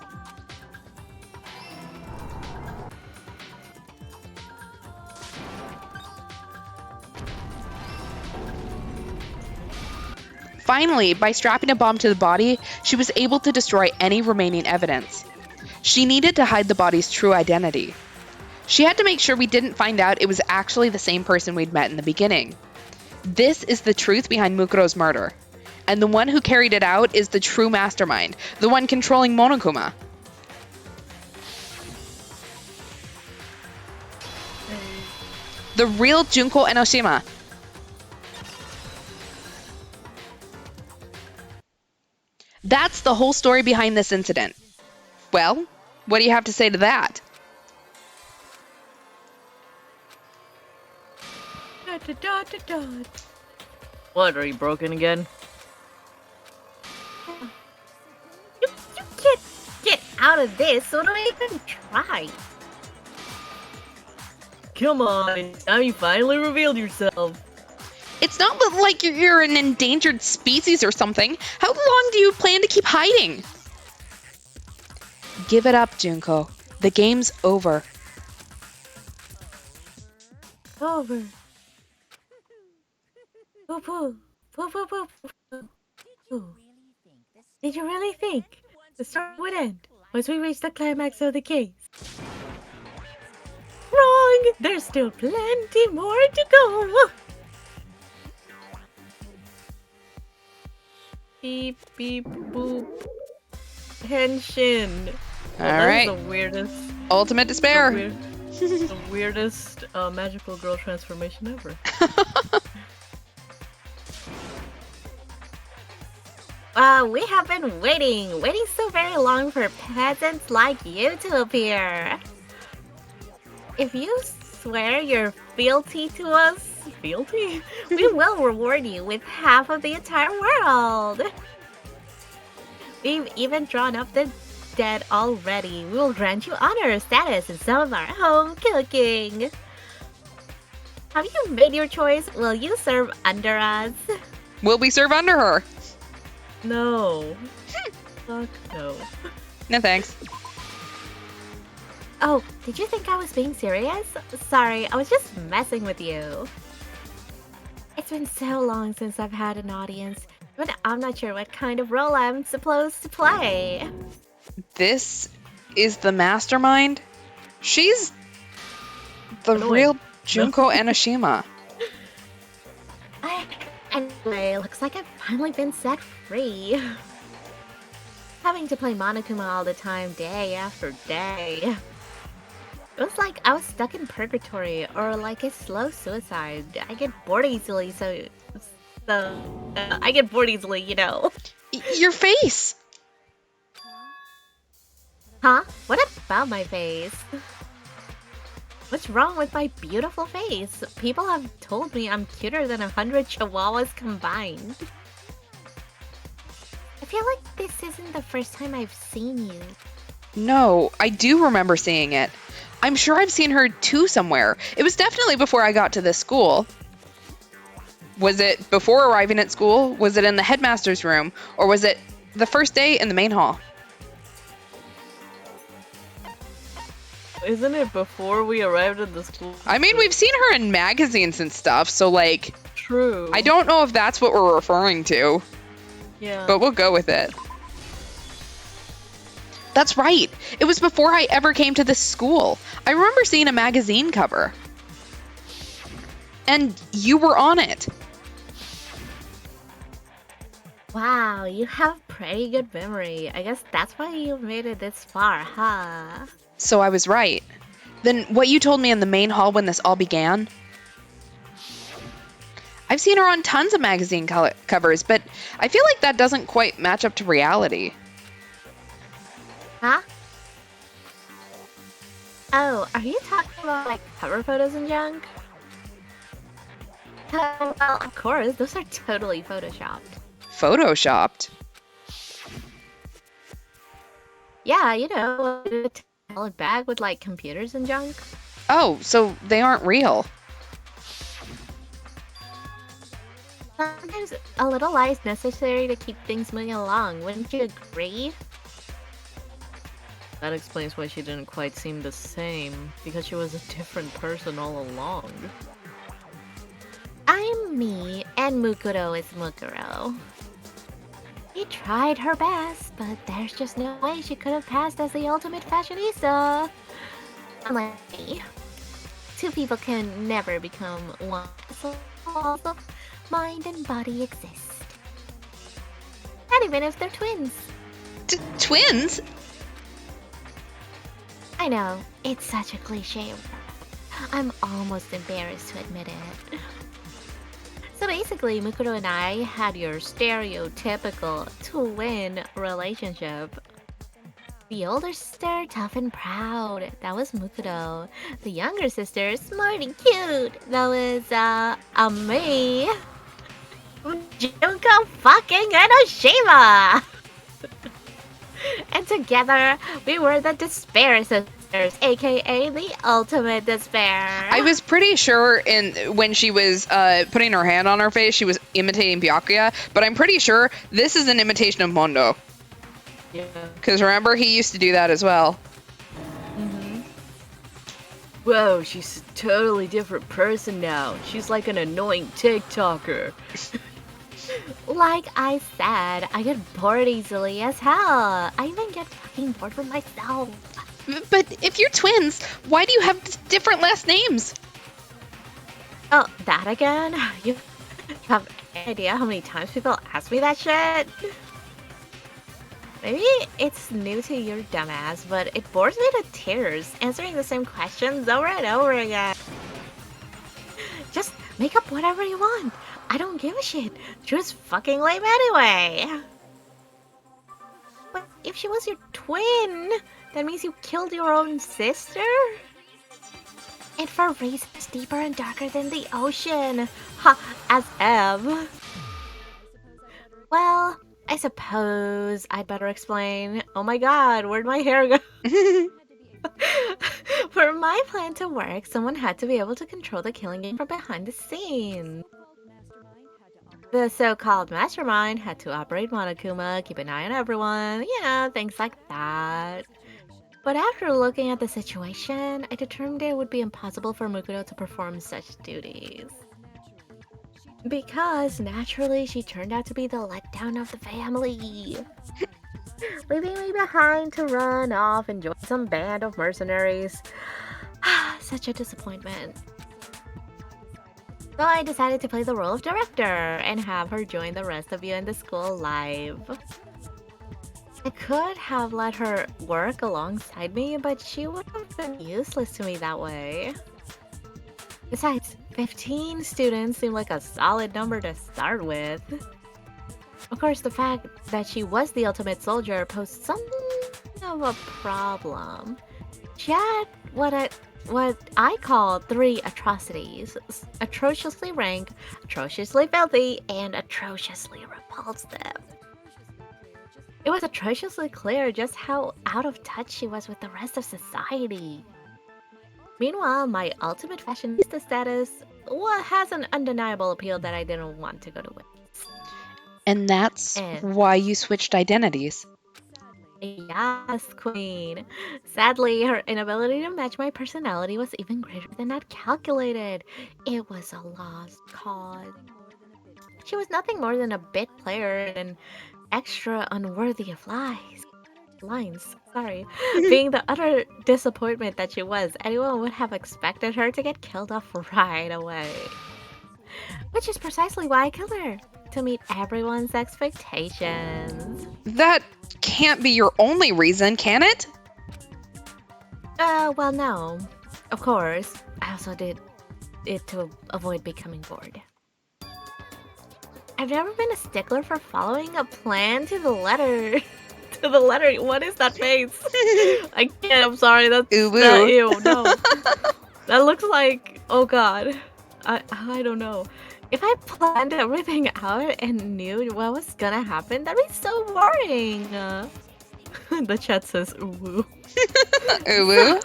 Speaker 1: Finally, by strapping a bomb to the body, she was able to destroy any remaining evidence. She needed to hide the body's true identity. She had to make sure we didn't find out it was actually the same person we'd met in the beginning. This is the truth behind Mukuro's murder. And the one who carried it out is the true mastermind, the one controlling Monokuma. The real Junko Enoshima. That's the whole story behind this incident. Well, what do you have to say to that?
Speaker 2: What, are you broken again?
Speaker 4: You can't get out of this, so don't even try.
Speaker 2: Come on, now you finally revealed yourself.
Speaker 1: It's not like you're an endangered species or something. How long do you plan to keep hiding? Give it up, Junko. The game's over.
Speaker 3: Over. Poo poo. Poo poo poo poo. Poo. Did you really think the story would end once we reach the climax of the case? Wrong! There's still plenty more to go!
Speaker 2: Beep, beep, boop. Henshin.
Speaker 1: All right.
Speaker 2: That's the weirdest.
Speaker 1: Ultimate despair.
Speaker 2: The weirdest magical girl transformation ever.
Speaker 4: We have been waiting so very long for peasants like you to appear. If you swear your fealty to us,
Speaker 2: Fealty?
Speaker 4: we will reward you with half of the entire world. We've even drawn up the dead already. We will grant you honor status in some of our home cooking. Have you made your choice? Will you serve under us?
Speaker 1: Will we serve under her?
Speaker 2: No. Fuck no.
Speaker 1: No thanks.
Speaker 4: Oh, did you think I was being serious? Sorry, I was just messing with you. It's been so long since I've had an audience, but I'm not sure what kind of role I'm supposed to play.
Speaker 1: This is the mastermind? She's the real Junko Enoshima.
Speaker 4: Anyway, looks like I've finally been set free. Having to play Monokuma all the time, day after day. It was like I was stuck in purgatory, or like a slow suicide. I get bored easily, I get bored easily, you know.
Speaker 1: Your face!
Speaker 4: Huh? What about my face? What's wrong with my beautiful face? People have told me I'm cuter than 100 chihuahuas combined. I feel like this isn't the first time I've seen you.
Speaker 1: No, I do remember seeing it. I'm sure I've seen her too somewhere. It was definitely before I got to this school. Was it before arriving at school? Was it in the headmaster's room? Or was it the first day in the main hall?
Speaker 2: Isn't it before we arrived at the school?
Speaker 1: I mean, we've seen her in magazines and stuff, so like,
Speaker 2: True.
Speaker 1: I don't know if that's what we're referring to,
Speaker 2: Yeah.
Speaker 1: but we'll go with it. That's right. It was before I ever came to this school. I remember seeing a magazine cover. And you were on it.
Speaker 4: Wow, you have pretty good memory. I guess that's why you made it this far, huh?
Speaker 1: So I was right. Then what you told me in the main hall when this all began? I've seen her on tons of magazine covers, but I feel like that doesn't quite match up to reality.
Speaker 4: Huh? Oh, are you talking about like cover photos and junk? Well, of course, those are totally photoshopped.
Speaker 1: Photoshopped?
Speaker 4: Yeah, you know, a talent bag with like computers and junk.
Speaker 1: Oh, so they aren't real.
Speaker 4: Sometimes a little lie is necessary to keep things moving along, wouldn't you agree?
Speaker 2: That explains why she didn't quite seem the same, because she was a different person all along.
Speaker 4: I'm me, and Mukuro is Mukuro. She tried her best, but there's just no way she could have passed as the ultimate fashionista. Unlike me. Two people can never become one, so also mind and body exist. Not even if they're twins.
Speaker 1: Twins?
Speaker 4: I know, it's such a cliche. I'm almost embarrassed to admit it. So basically, Mukuro and I had your stereotypical twin relationship. The older sister, tough and proud. That was Mukuro. The younger sister, smart and cute. That was, me. Junko fucking Enoshima! And together, we were the Despair Sisters, aka the ultimate despair.
Speaker 1: I was pretty sure when she was putting her hand on her face, she was imitating Byakuya, but I'm pretty sure this is an imitation of Mondo.
Speaker 2: Yeah.
Speaker 1: Because remember, he used to do that as well.
Speaker 2: Mm-hmm. Whoa, she's a totally different person now. She's like an annoying TikToker.
Speaker 4: Like I said, I get bored easily as hell. I even get fucking bored with myself.
Speaker 1: But if you're twins, why do you have different last names?
Speaker 4: Oh, that again? You have any idea how many times people ask me that shit? Maybe it's new to your dumbass, but it bores me to tears, answering the same questions over and over again. Just make up whatever you want. I don't give a shit. She was fucking lame anyway. But if she was your twin, that means you killed your own sister? And for reasons deeper and darker than the ocean. Ha, as Ev. Well, I suppose I'd better explain. Oh my god, where'd my hair go? For my plan to work, someone had to be able to control the killing game from behind the scenes. The so-called Mastermind had to operate Monokuma, keep an eye on everyone, you know, things like that. But after looking at the situation, I determined it would be impossible for Mukuro to perform such duties. Because, naturally, she turned out to be the letdown of the family. Leaving me behind to run off and join some band of mercenaries. Such a disappointment. So I decided to play the role of director and have her join the rest of you in the school live. I could have let her work alongside me, but she would have been useless to me that way. Besides, 15 students seemed like a solid number to start with. Of course, the fact that she was the ultimate soldier posed something of a problem. She had what I call 3 atrocities. Atrociously rank, atrociously filthy, and atrociously repulsive. It was atrociously clear just how out of touch she was with the rest of society. Meanwhile, my ultimate fashionista status has an undeniable appeal that I didn't want to go to waste.
Speaker 1: And that's why you switched identities.
Speaker 4: Yes, Queen. Sadly, her inability to match my personality was even greater than I'd calculated. It was a lost cause. She was nothing more than a bit player and an extra unworthy of lines, sorry. Being the utter disappointment that she was, anyone would have expected her to get killed off right away. Which is precisely why I killed her. To meet everyone's expectations.
Speaker 1: That can't be your only reason, can it?
Speaker 4: Well, no. Of course. I also did it to avoid becoming bored. I've never been a stickler for following a plan to the letter. To the letter. What is that face? I can't. I'm sorry. That's
Speaker 1: Ooh,
Speaker 4: that,
Speaker 1: ooh.
Speaker 4: ew. No. That looks like. Oh God. I don't know. If I planned everything out and knew what was gonna happen, that'd be so boring. The chat says ooh woo.
Speaker 1: Ooh, ooh.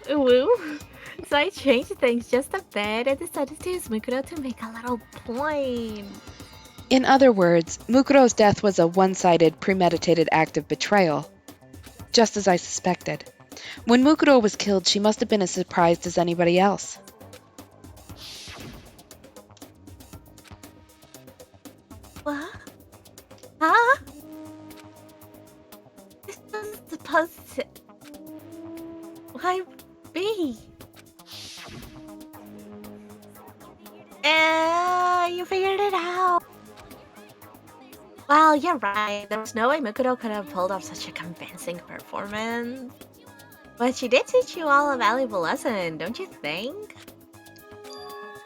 Speaker 4: Ooh woo. So I changed things just a bit and decided to use Mukuro to make a little point.
Speaker 1: In other words, Mukuro's death was a one-sided, premeditated act of betrayal. Just as I suspected. When Mukuro was killed, she must have been as surprised as anybody else.
Speaker 4: What? Huh? This was supposed to... Why me? You figured it out. Well, you're right. There was no way Mukuro could have pulled off such a convincing performance. But she did teach you all a valuable lesson, don't you think?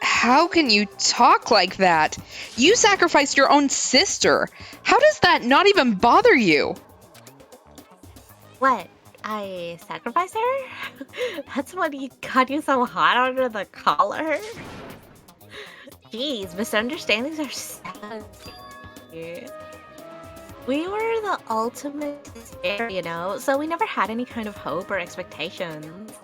Speaker 1: How can you talk like that? You sacrificed your own sister. How does that not even bother you?
Speaker 4: What? I sacrificed her? That's what got you so hot under the collar? Jeez, misunderstandings are so weird. We were the ultimate despair, you know, so we never had any kind of hope or expectations.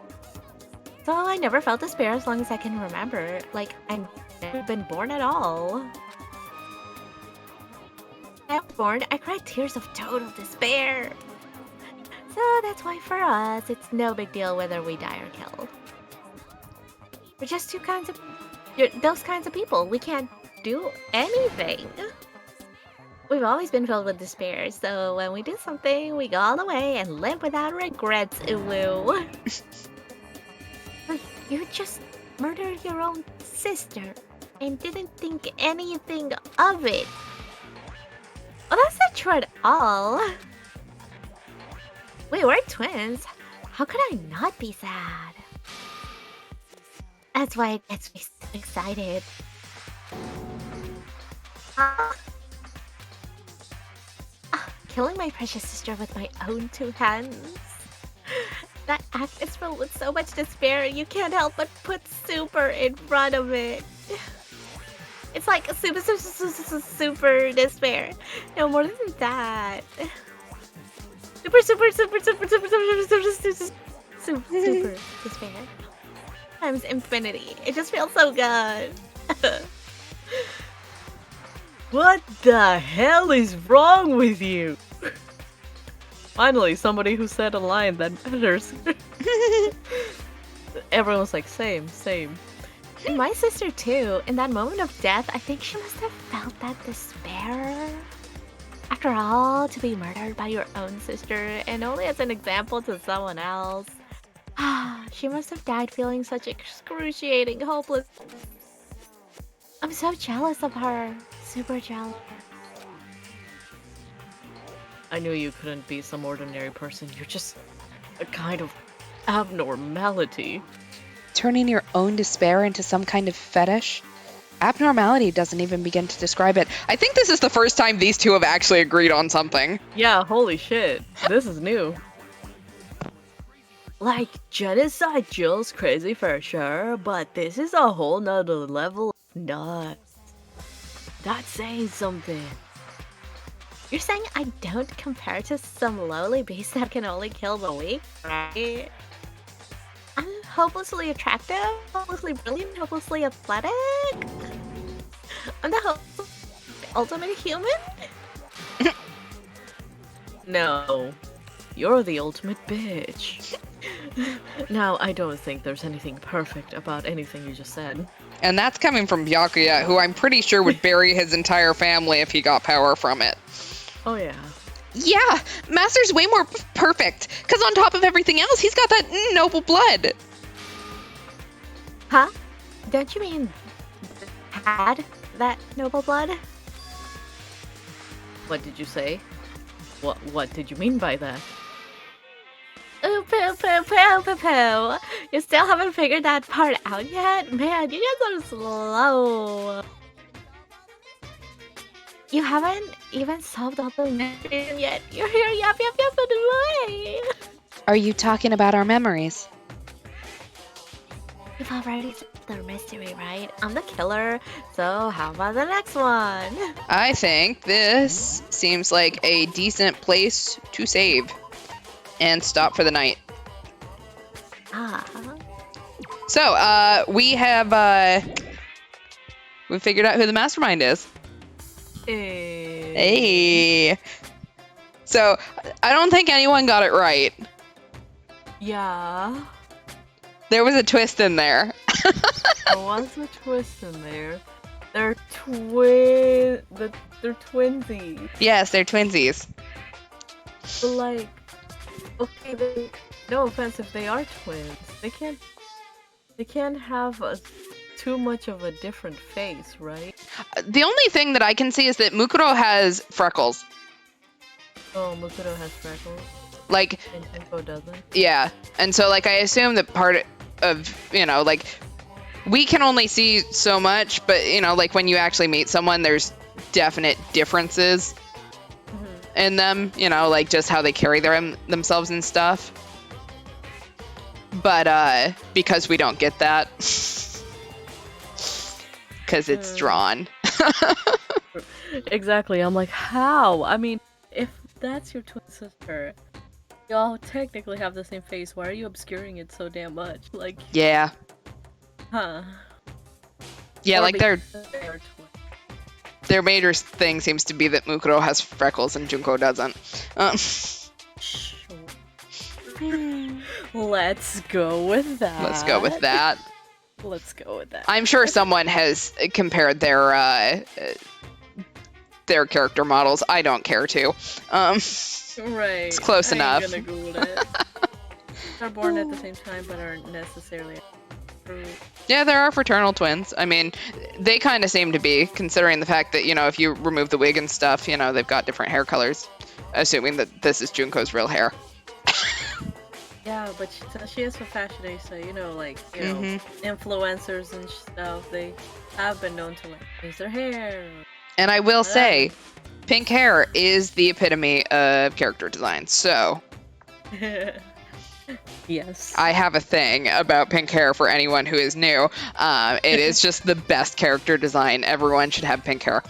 Speaker 4: So I never felt despair as long as I can remember. Like, I've never been born at all. When I was born, I cried tears of total despair. So that's why for us, it's no big deal whether we die or killed. We're just those kinds of people. We can't do anything. We've always been filled with despair, so when we do something, we go all the way and live without regrets, ooh. But you just murdered your own sister and didn't think anything of it. Well, that's not true at all. We were twins. How could I not be sad? That's why it gets me so excited. Killing my precious sister with my own two hands. That act is filled with so much despair, you can't help but put super in front of it. It's like a super despair. No more than that. Super despair. Times infinity. It just feels so good.
Speaker 2: What the hell is wrong with you? Finally, somebody who said a line that matters. Everyone's like, same.
Speaker 4: And my sister too. In that moment of death, I think she must have felt that despair. After all, to be murdered by your own sister, and only as an example to someone else. She must have died feeling such excruciating hopeless. I'm so jealous of her. Super jealous.
Speaker 2: I knew you couldn't be some ordinary person. You're just a kind of abnormality.
Speaker 1: Turning your own despair into some kind of fetish? Abnormality doesn't even begin to describe it. I think this is the first time these two have actually agreed on something.
Speaker 2: Yeah, holy shit. This is new. Like, genocide Jill's crazy for sure, but this is a whole nother level of nuts. That's saying something.
Speaker 4: You're saying I don't compare to some lowly beast that can only kill the weak, right? I'm hopelessly attractive, hopelessly brilliant, hopelessly athletic. I'm the ultimate human?
Speaker 2: No. You're the ultimate bitch. Now, I don't think there's anything perfect about anything you just said.
Speaker 1: And that's coming from Byakuya, who I'm pretty sure would bury his entire family if he got power from it.
Speaker 2: Oh yeah.
Speaker 1: Yeah, Master's way more perfect, because on top of everything else, he's got that noble blood.
Speaker 4: Huh? Don't you mean had that noble blood?
Speaker 2: What did you say? What did you mean by that?
Speaker 4: Ooh, poo, poo, poo, poo, poo. You still haven't figured that part out yet? Man, you guys are slow. You haven't even solved all the mysteries yet. You're here, yap, away.
Speaker 1: Are you talking about our memories?
Speaker 4: You've already solved the mystery, right? I'm the killer, so how about the next one?
Speaker 1: I think this seems like a decent place to save and stop for the night.
Speaker 4: Ah.
Speaker 1: So, we figured out who the Mastermind is. Hey. So, I don't think anyone got it right.
Speaker 2: Yeah.
Speaker 1: There was a twist in there.
Speaker 2: There was a twist in there. They're twinsies.
Speaker 1: Yes, they're twinsies.
Speaker 2: But like, okay, no offense if they are twins. They can't have too much of a different face, right?
Speaker 1: The only thing that I can see is that Mukuro has freckles.
Speaker 2: Oh, Mukuro has freckles.
Speaker 1: Like,
Speaker 2: And Junko doesn't.
Speaker 1: yeah. And so, like, I assume that part of, like, we can only see so much, but, like, when you actually meet someone, there's definite differences in them, like, just how they carry themselves and stuff. But, because we don't get that. Because it's drawn.
Speaker 2: Exactly. I'm like, how? I mean, if that's your twin sister, y'all technically have the same face. Why are you obscuring it so damn much? Like,
Speaker 1: Yeah.
Speaker 2: huh?
Speaker 1: Yeah,
Speaker 2: Or
Speaker 1: like,
Speaker 2: because they are twins.
Speaker 1: their major thing seems to be that Mukuro has freckles and Junko doesn't.
Speaker 2: Sure. Let's go with that.
Speaker 1: Let's go with that.
Speaker 2: Let's go with that.
Speaker 1: I'm sure someone has compared their character models. I don't care to.
Speaker 2: Right.
Speaker 1: It's close enough.
Speaker 2: Gonna Google it. They're born at the same time, but aren't necessarily.
Speaker 1: Yeah, there are fraternal twins. I mean, they kind of seem to be, considering the fact that, if you remove the wig and stuff, they've got different hair colors. Assuming that this is Junko's real hair.
Speaker 2: Yeah, but she is a fashionista, influencers and stuff. They have been known to change their hair.
Speaker 1: And I will say, pink hair is the epitome of character design. So,
Speaker 2: yes,
Speaker 1: I have a thing about pink hair for anyone who is new. It is just the best character design. Everyone should have pink hair.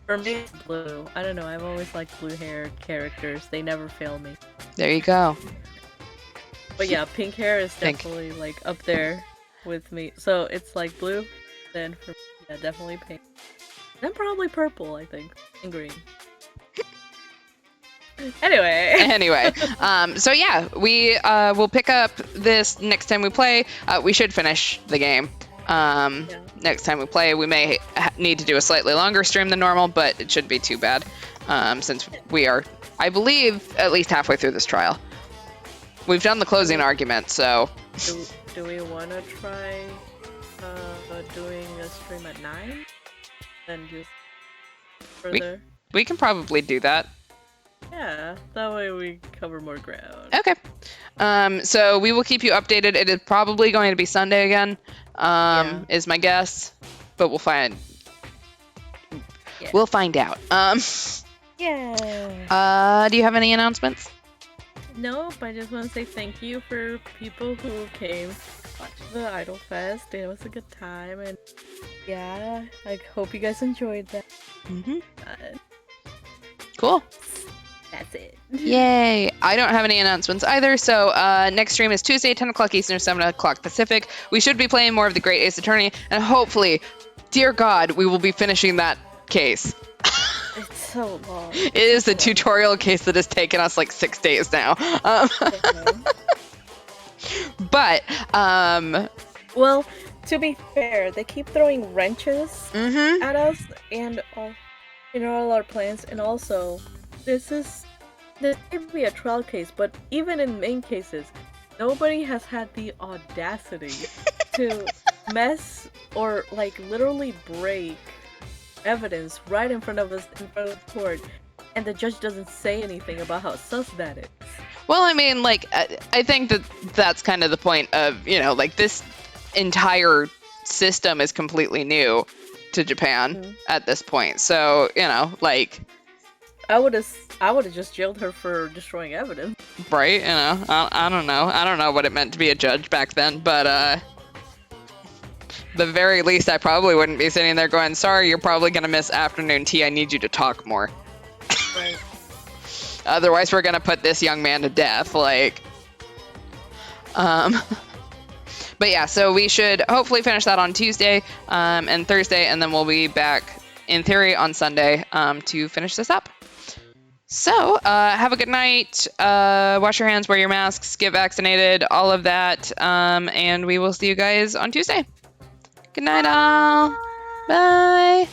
Speaker 2: For me, it's blue. I don't know. I've always liked blue-haired characters. They never fail me.
Speaker 1: There you go.
Speaker 2: But yeah, pink hair is definitely like up there with me. So it's like blue, then for yeah, definitely pink. Then probably purple, I think, and green. Anyway.
Speaker 1: So yeah, we will pick up this next time we play. We should finish the game. Next time we play, we may need to do a slightly longer stream than normal, but it shouldn't be too bad, since we are, I believe, at least halfway through this trial. We've done the closing argument, so...
Speaker 2: Do we want to try doing a stream at 9? Then just further?
Speaker 1: We can probably do that.
Speaker 2: Yeah, that way we cover more ground.
Speaker 1: Okay. So we will keep you updated. It is probably going to be Sunday again, is my guess. But we'll find...
Speaker 2: Yeah.
Speaker 1: We'll find out.
Speaker 2: Yeah.
Speaker 1: Do you have any announcements?
Speaker 2: Nope, I just want to say thank you for people who came watch the Idol Fest. It was a good time, and yeah, I hope you guys enjoyed that.
Speaker 1: Mm-hmm. Cool.
Speaker 2: That's it.
Speaker 1: Yay! I don't have any announcements either, so next stream is Tuesday, 10 o'clock Eastern, 7 o'clock Pacific. We should be playing more of the Great Ace Attorney, and hopefully, dear God, we will be finishing that case.
Speaker 2: It's so long.
Speaker 1: It is the tutorial case that has taken us like 6 days now. But,
Speaker 2: well, to be fair, they keep throwing wrenches at us and in all our plans, and also this may be a trial case, but even in main cases, nobody has had the audacity to mess or like literally break evidence right in front of us in front of the court, and the judge doesn't say anything about how sus that is.
Speaker 1: well, I mean, like, I think that that's kind of the point of, you know, like, this entire system is completely new to Japan at this point. So, you know, like,
Speaker 2: I would have just jailed her for destroying evidence.
Speaker 1: right? You know, I don't know. I don't know what it meant to be a judge back then, but the very least, I probably wouldn't be sitting there going, sorry, you're probably going to miss afternoon tea. I need you to talk more.
Speaker 2: Right.
Speaker 1: Otherwise, we're going to put this young man to death. Like, but yeah, so we should hopefully finish that on Tuesday and Thursday, and then we'll be back in theory on Sunday to finish this up. So have a good night. Wash your hands, wear your masks, get vaccinated, all of that. And we will see you guys on Tuesday. Good night, all. Bye.